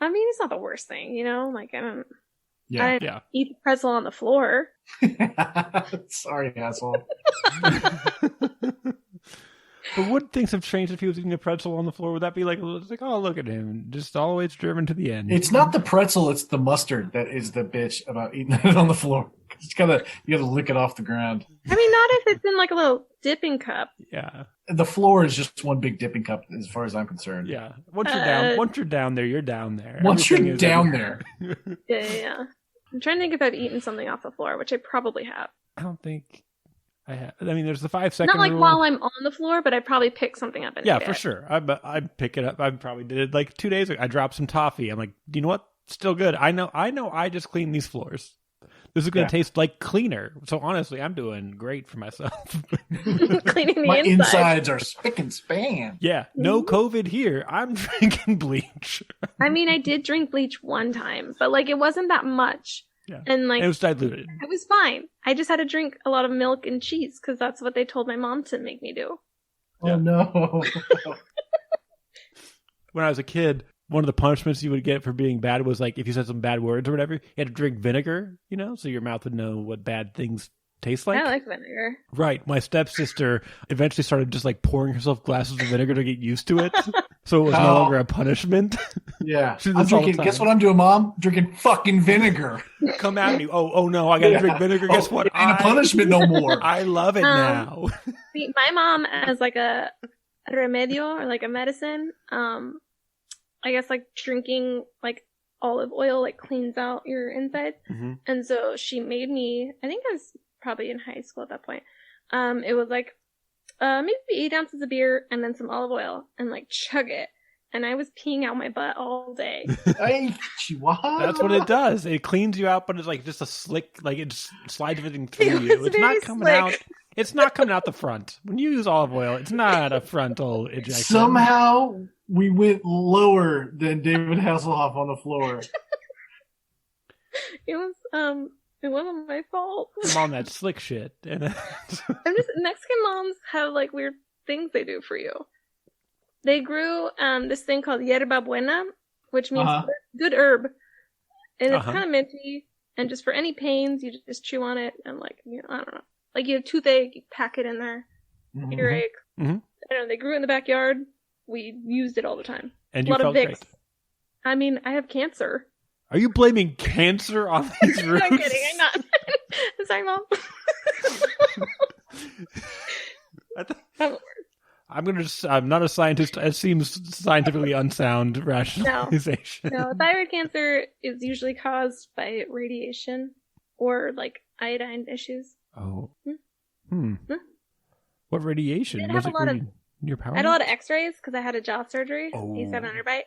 I mean, it's not the worst thing, I don't. Yeah. I eat the pretzel on the floor. Sorry, asshole. But would things have changed if he was eating a pretzel on the floor? Would that be oh, look at him, just always driven to the end? It's not the pretzel; it's the mustard that is the bitch about eating it on the floor. You gotta lick it off the ground. I mean, not if it's in a little dipping cup. Yeah, the floor is just one big dipping cup, as far as I'm concerned. Yeah, once you're down there, you're down there. Once you're down there. Yeah. I'm trying to think if I've eaten something off the floor, which I probably have. I don't think I have. I mean, there's the 5-second Not rule. while I'm on the floor, but I probably pick something up and eat for it. sure. I pick it up. I probably did it 2 days ago. I dropped some toffee. I'm like, you know what? Still good. I know. I just cleaned these floors. This is going to taste like cleaner. So honestly, I'm doing great for myself. Cleaning the My inside. insides are spick and span. Yeah, no COVID here. I'm drinking bleach. I mean, I did drink bleach one time, but it wasn't that much. Yeah, and it was diluted. It was fine. I just had to drink a lot of milk and cheese because that's what they told my mom to make me do. Oh no! When I was a kid, one of the punishments you would get for being bad was if you said some bad words or whatever, you had to drink vinegar, so your mouth would know what bad things taste like. I like vinegar. Right. My stepsister eventually started just pouring herself glasses of vinegar to get used to it. So it was no longer a punishment. Yeah. I'm drinking, guess what I'm doing, Mom? Drinking fucking vinegar. Come at me. Oh no, I gotta drink vinegar. Guess what? It ain't a punishment no more. I love it now. See, my mom has a remedio or a medicine. I guess drinking olive oil cleans out your insides. Mm-hmm. And so she made me, I think I was probably in high school at that point. It was maybe 8 ounces of beer and then some olive oil and chug it. And I was peeing out my butt all day. Hey, Chihuahua. That's what it does. It cleans you out, but it's just a slick, it just slides everything through you. It's not coming out. It's not coming out the front. When you use olive oil, it's not a frontal ejection. Somehow we went lower than David Hasselhoff on the floor. It wasn't my fault. I'm on that slick shit. And Mexican moms have weird things they do for you. They grew this thing called yerba buena, which means good herb, and it's kind of minty. And just for any pains, you just chew on it and I don't know. You have toothache, you pack it in there. Mm-hmm. Earache. Mm-hmm. I don't know. They grew it in the backyard. We used it all the time. And a lot you of felt Vicks. great. I mean, I have cancer. Are you blaming cancer on these roots? I'm kidding. I'm not. I'm sorry, Mom. I'm not a scientist. It seems scientifically unsound rationalization. No, thyroid cancer is usually caused by radiation or iodine issues. Oh. What radiation? Was it your power? I had a lot of x-rays because I had a jaw surgery. I used to have an underbite.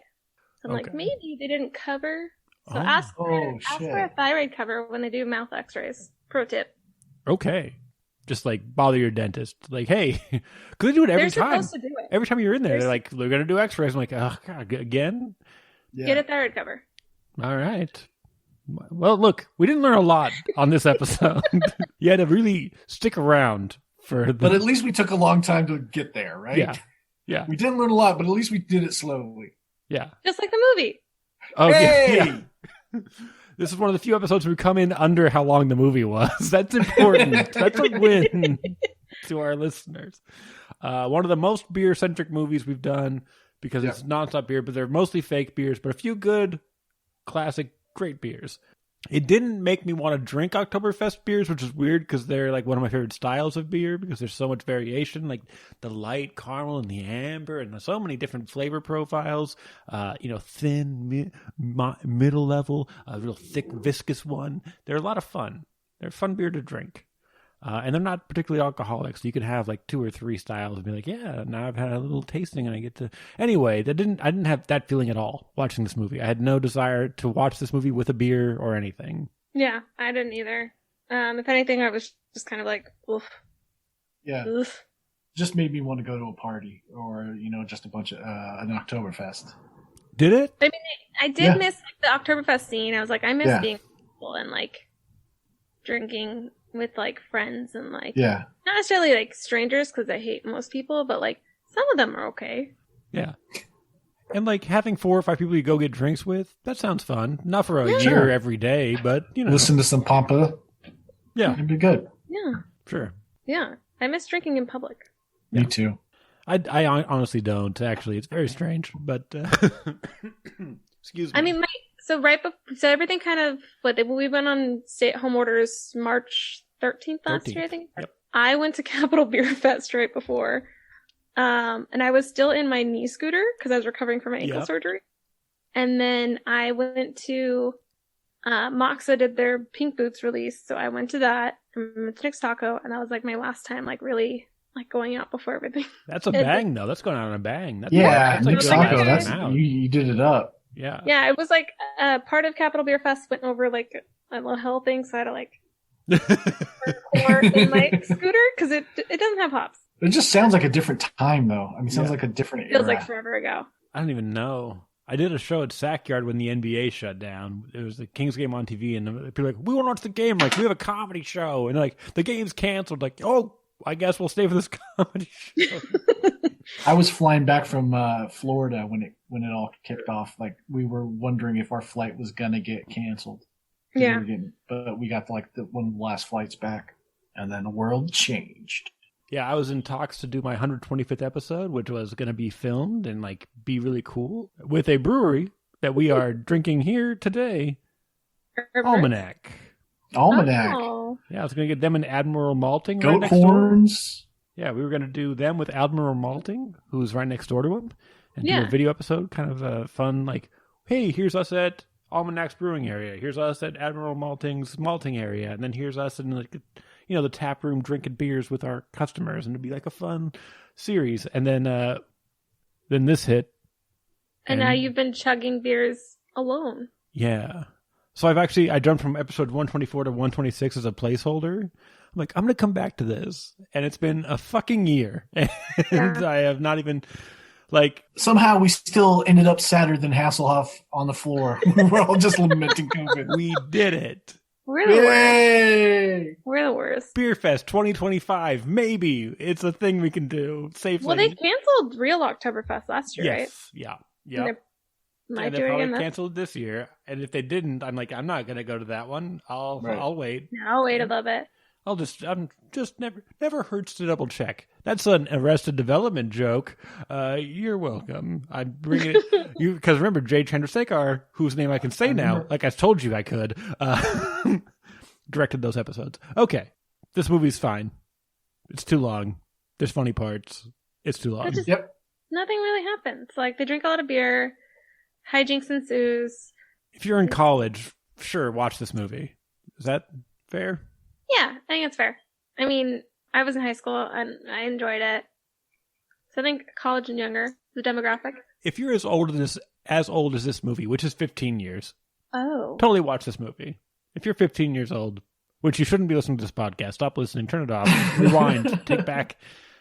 So I'm maybe they didn't cover. So ask for a thyroid cover when they do mouth x-rays. Pro tip. Okay. just like bother your dentist. Like, hey, because they do it every They're time. supposed to do it. Every time you're in there, they're like, they're going to do x-rays. I'm like, oh, God, again? Yeah. Get a thyroid cover. All right. Well, look, we didn't learn a lot on this episode. You had to really stick around for the... But at least we took a long time to get there, right? Yeah. Yeah. We didn't learn a lot, but at least we did it slowly. Yeah. Just like the movie. Oh, Hey! yeah. This is one of the few episodes we come in under how long the movie was. That's important. That's a win to our listeners. One of the most beer-centric movies we've done because it's nonstop beer, but they're mostly fake beers, but a few good, classic, great beers. It didn't make me want to drink Oktoberfest beers, which is weird because they're like one of my favorite styles of beer because there's so much variation, like the light caramel and the amber and so many different flavor profiles, thin, middle level, a real thick, viscous one. They're a lot of fun. They're a fun beer to drink. And they're not particularly alcoholic, so you could have like 2 or 3 styles and be like, yeah, now I've had a little tasting and I get to... Anyway, I didn't have that feeling at all watching this movie. I had no desire to watch this movie with a beer or anything. Yeah, I didn't either. If anything, I was just kind of like, oof. Yeah. Oof. Just made me want to go to a party or, just a bunch of an Oktoberfest. Did it? I mean, I did miss the Oktoberfest scene. I was like, I miss being people and like drinking with like friends and like not necessarily like strangers because I hate most people, but like some of them are okay. Yeah. And like having 4 or 5 people you go get drinks with, that sounds fun. Not for a year Sure. every day, but Listen to some Pampa. Yeah. It'd be good. Yeah. Sure. Yeah. I miss drinking in public. Me too. I honestly don't, actually. It's very strange, but excuse me. I mean, so everything kind of, we went on stay-at-home orders March 13th last year, I think. Yep. I went to Capitol Beerfest right before, and I was still in my knee scooter because I was recovering from my ankle surgery. And then I went to, Moxa did their Pink Boots release, so I went to that, and went to Nick's Taco, and that was like my last time like really like going out before everything. That's a bang, though. That's going out on a bang. That's Nick's like Taco, you did it up. Yeah. Yeah, it was like part of Capitol Beer Fest went over like a little hill thing, so I had to like hardcore in my scooter because it doesn't have hops. It just sounds like a different time, though. I mean, it sounds like a different era. Feels like forever ago. I don't even know. I did a show at Sackyard when the NBA shut down. It was the Kings game on TV, and people were like, we want to watch the game. Like, we have a comedy show. And like, the game's canceled. Like, oh, I guess we'll stay for this comedy show. I was flying back from Florida when it all kicked off. Like, we were wondering if our flight was going to get canceled. Yeah. But we got one of the last flights back, and then the world changed. Yeah, I was in talks to do my 125th episode, which was going to be filmed and like be really cool with a brewery that we are drinking here today, Almanac. Almanac. Oh. Yeah, I was going to get them an Admiral Malting Goat right next door. horns. Yeah, we were going to do them with Admiral Malting, who's right next door to him, and do a video episode, kind of a fun, like, hey, here's us at Almanac's brewing area. Here's us at Admiral Malting's malting area. And then here's us in like, the tap room drinking beers with our customers. And it'd be like a fun series. And then this hit. And now you've been chugging beers alone. Yeah. So I jumped from episode 124 to 126 as a placeholder. I'm like, I'm going to come back to this. And it's been a fucking year. And I have not even... Like, somehow we still ended up sadder than Hasselhoff on the floor. We're all just lamenting COVID. We did it. We're the worst. We're the worst. Beerfest 2025. Maybe it's a thing we can do safely. Well, they canceled real Oktoberfest last year, right? Yeah. Yeah. Might they do probably again canceled this year. And if they didn't, I'm like, I'm not going to go to that one. I'll wait. I'll wait a little bit. I'm just never hurts to double check. That's an Arrested Development joke. You're welcome. I bring it because remember Jay Chandrasekhar, whose name I can say now, like I told you I could, directed those episodes. Okay, this movie's fine. It's too long. There's funny parts. It's too long. Nothing really happens. Like they drink a lot of beer, hijinks ensues. If you're in college, sure, watch this movie. Is that fair? Yeah, I think it's fair. I mean, I was in high school and I enjoyed it. So I think college and younger, the demographic. If you're as old as this movie, which is 15 years, totally totally watch this movie. If you're 15 years old, which you shouldn't be listening to this podcast. Stop listening. Turn it off. Rewind. Take back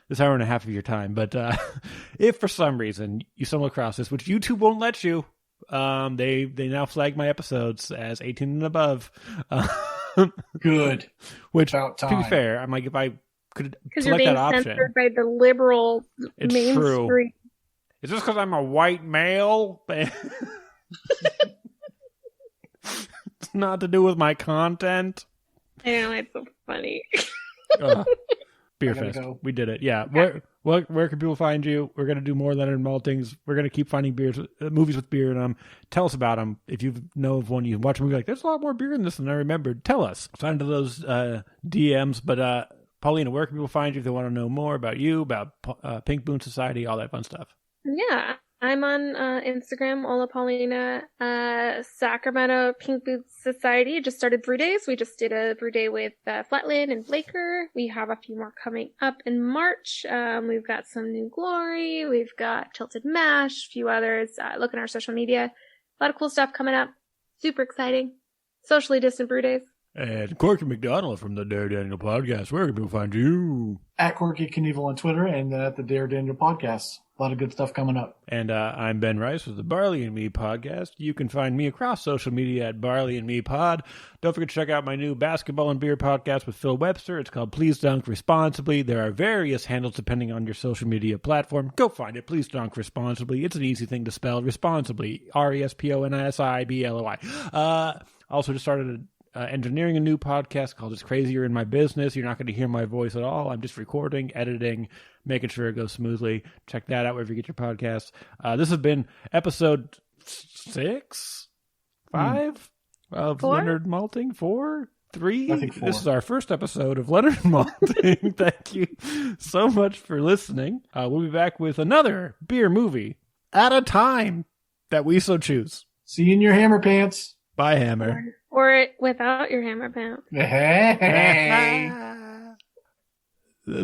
this hour and a half of your time. But if for some reason you stumble across this, which YouTube won't let you, they now flag my episodes as 18 and above. Good. Which, About to time. be fair, I'm like, if I could Because you're select being that option, censored by the liberal It's mainstream. true. Is this because I'm a white male? It's not to do with my content. I know, it's so funny. Beerfest. go. We did it. Yeah. Where can people find you? We're going to do more Leonard Maltings. We're going to keep finding movies with beer in them. Tell us about them. If you know of one, you watch a movie like, there's a lot more beer in this than I remembered. Tell us. Sign into those DMs. But Paulina, where can people find you if they want to know more about you, about Pink Boots Society, all that fun stuff? Yeah, I'm on Instagram, Ola Paulina, Sacramento Pink Boots Society. Just started brew days. We just did a brew day with Flatland and Blaker. We have a few more coming up in March. We've got some New Glory. We've got Tilted Mash, a few others. Look at our social media. A lot of cool stuff coming up. Super exciting. Socially distant brew days. And Corky McDonnell from the Dare Daniel Podcast. Where can people find you? At Corky Knievel on Twitter and at the Dare Daniel Podcast. A lot of good stuff coming up. And I'm Ben Rice with the Barley Me Podcast. You can find me across social media at Barley and Me Pod. Don't forget to check out my new basketball and beer podcast with Phil Webster. It's called Please Dunk Responsibly. There are various handles depending on your social media platform. Go find it. Please Dunk Responsibly. It's an easy thing to spell. Responsibly. RESPONSIBLY. Also just started engineering a new podcast called It's Crazier in My Business. You're not going to hear my voice at all. I'm just recording, editing, making sure it goes smoothly. Check that out wherever you get your podcasts. This has been episode 5 of 4? Leonard Malting. 3? I think 4. This is our first episode of Leonard Malting. Thank you so much for listening. We'll be back with another beer movie at a time that we so choose. See you in your hammer pants. Bye, Hammer. Or without your hammer pants. Hey.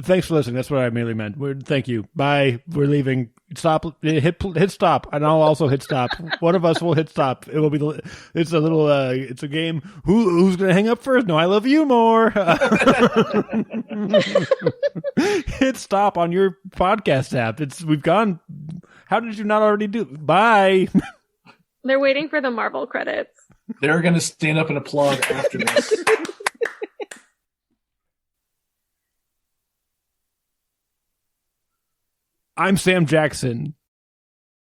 Thanks for listening. That's what I merely meant. Thank you. Bye. We're leaving. Stop. Hit stop, and I'll also hit stop. One of us will hit stop. It will be. It's a little. It's a game. Who's going to hang up first? No, I love you more. Hit stop on your podcast app. We've gone. How did you not already do? Bye. They're waiting for the Marvel credits. They're going to stand up and applaud after this. I'm Sam Jackson.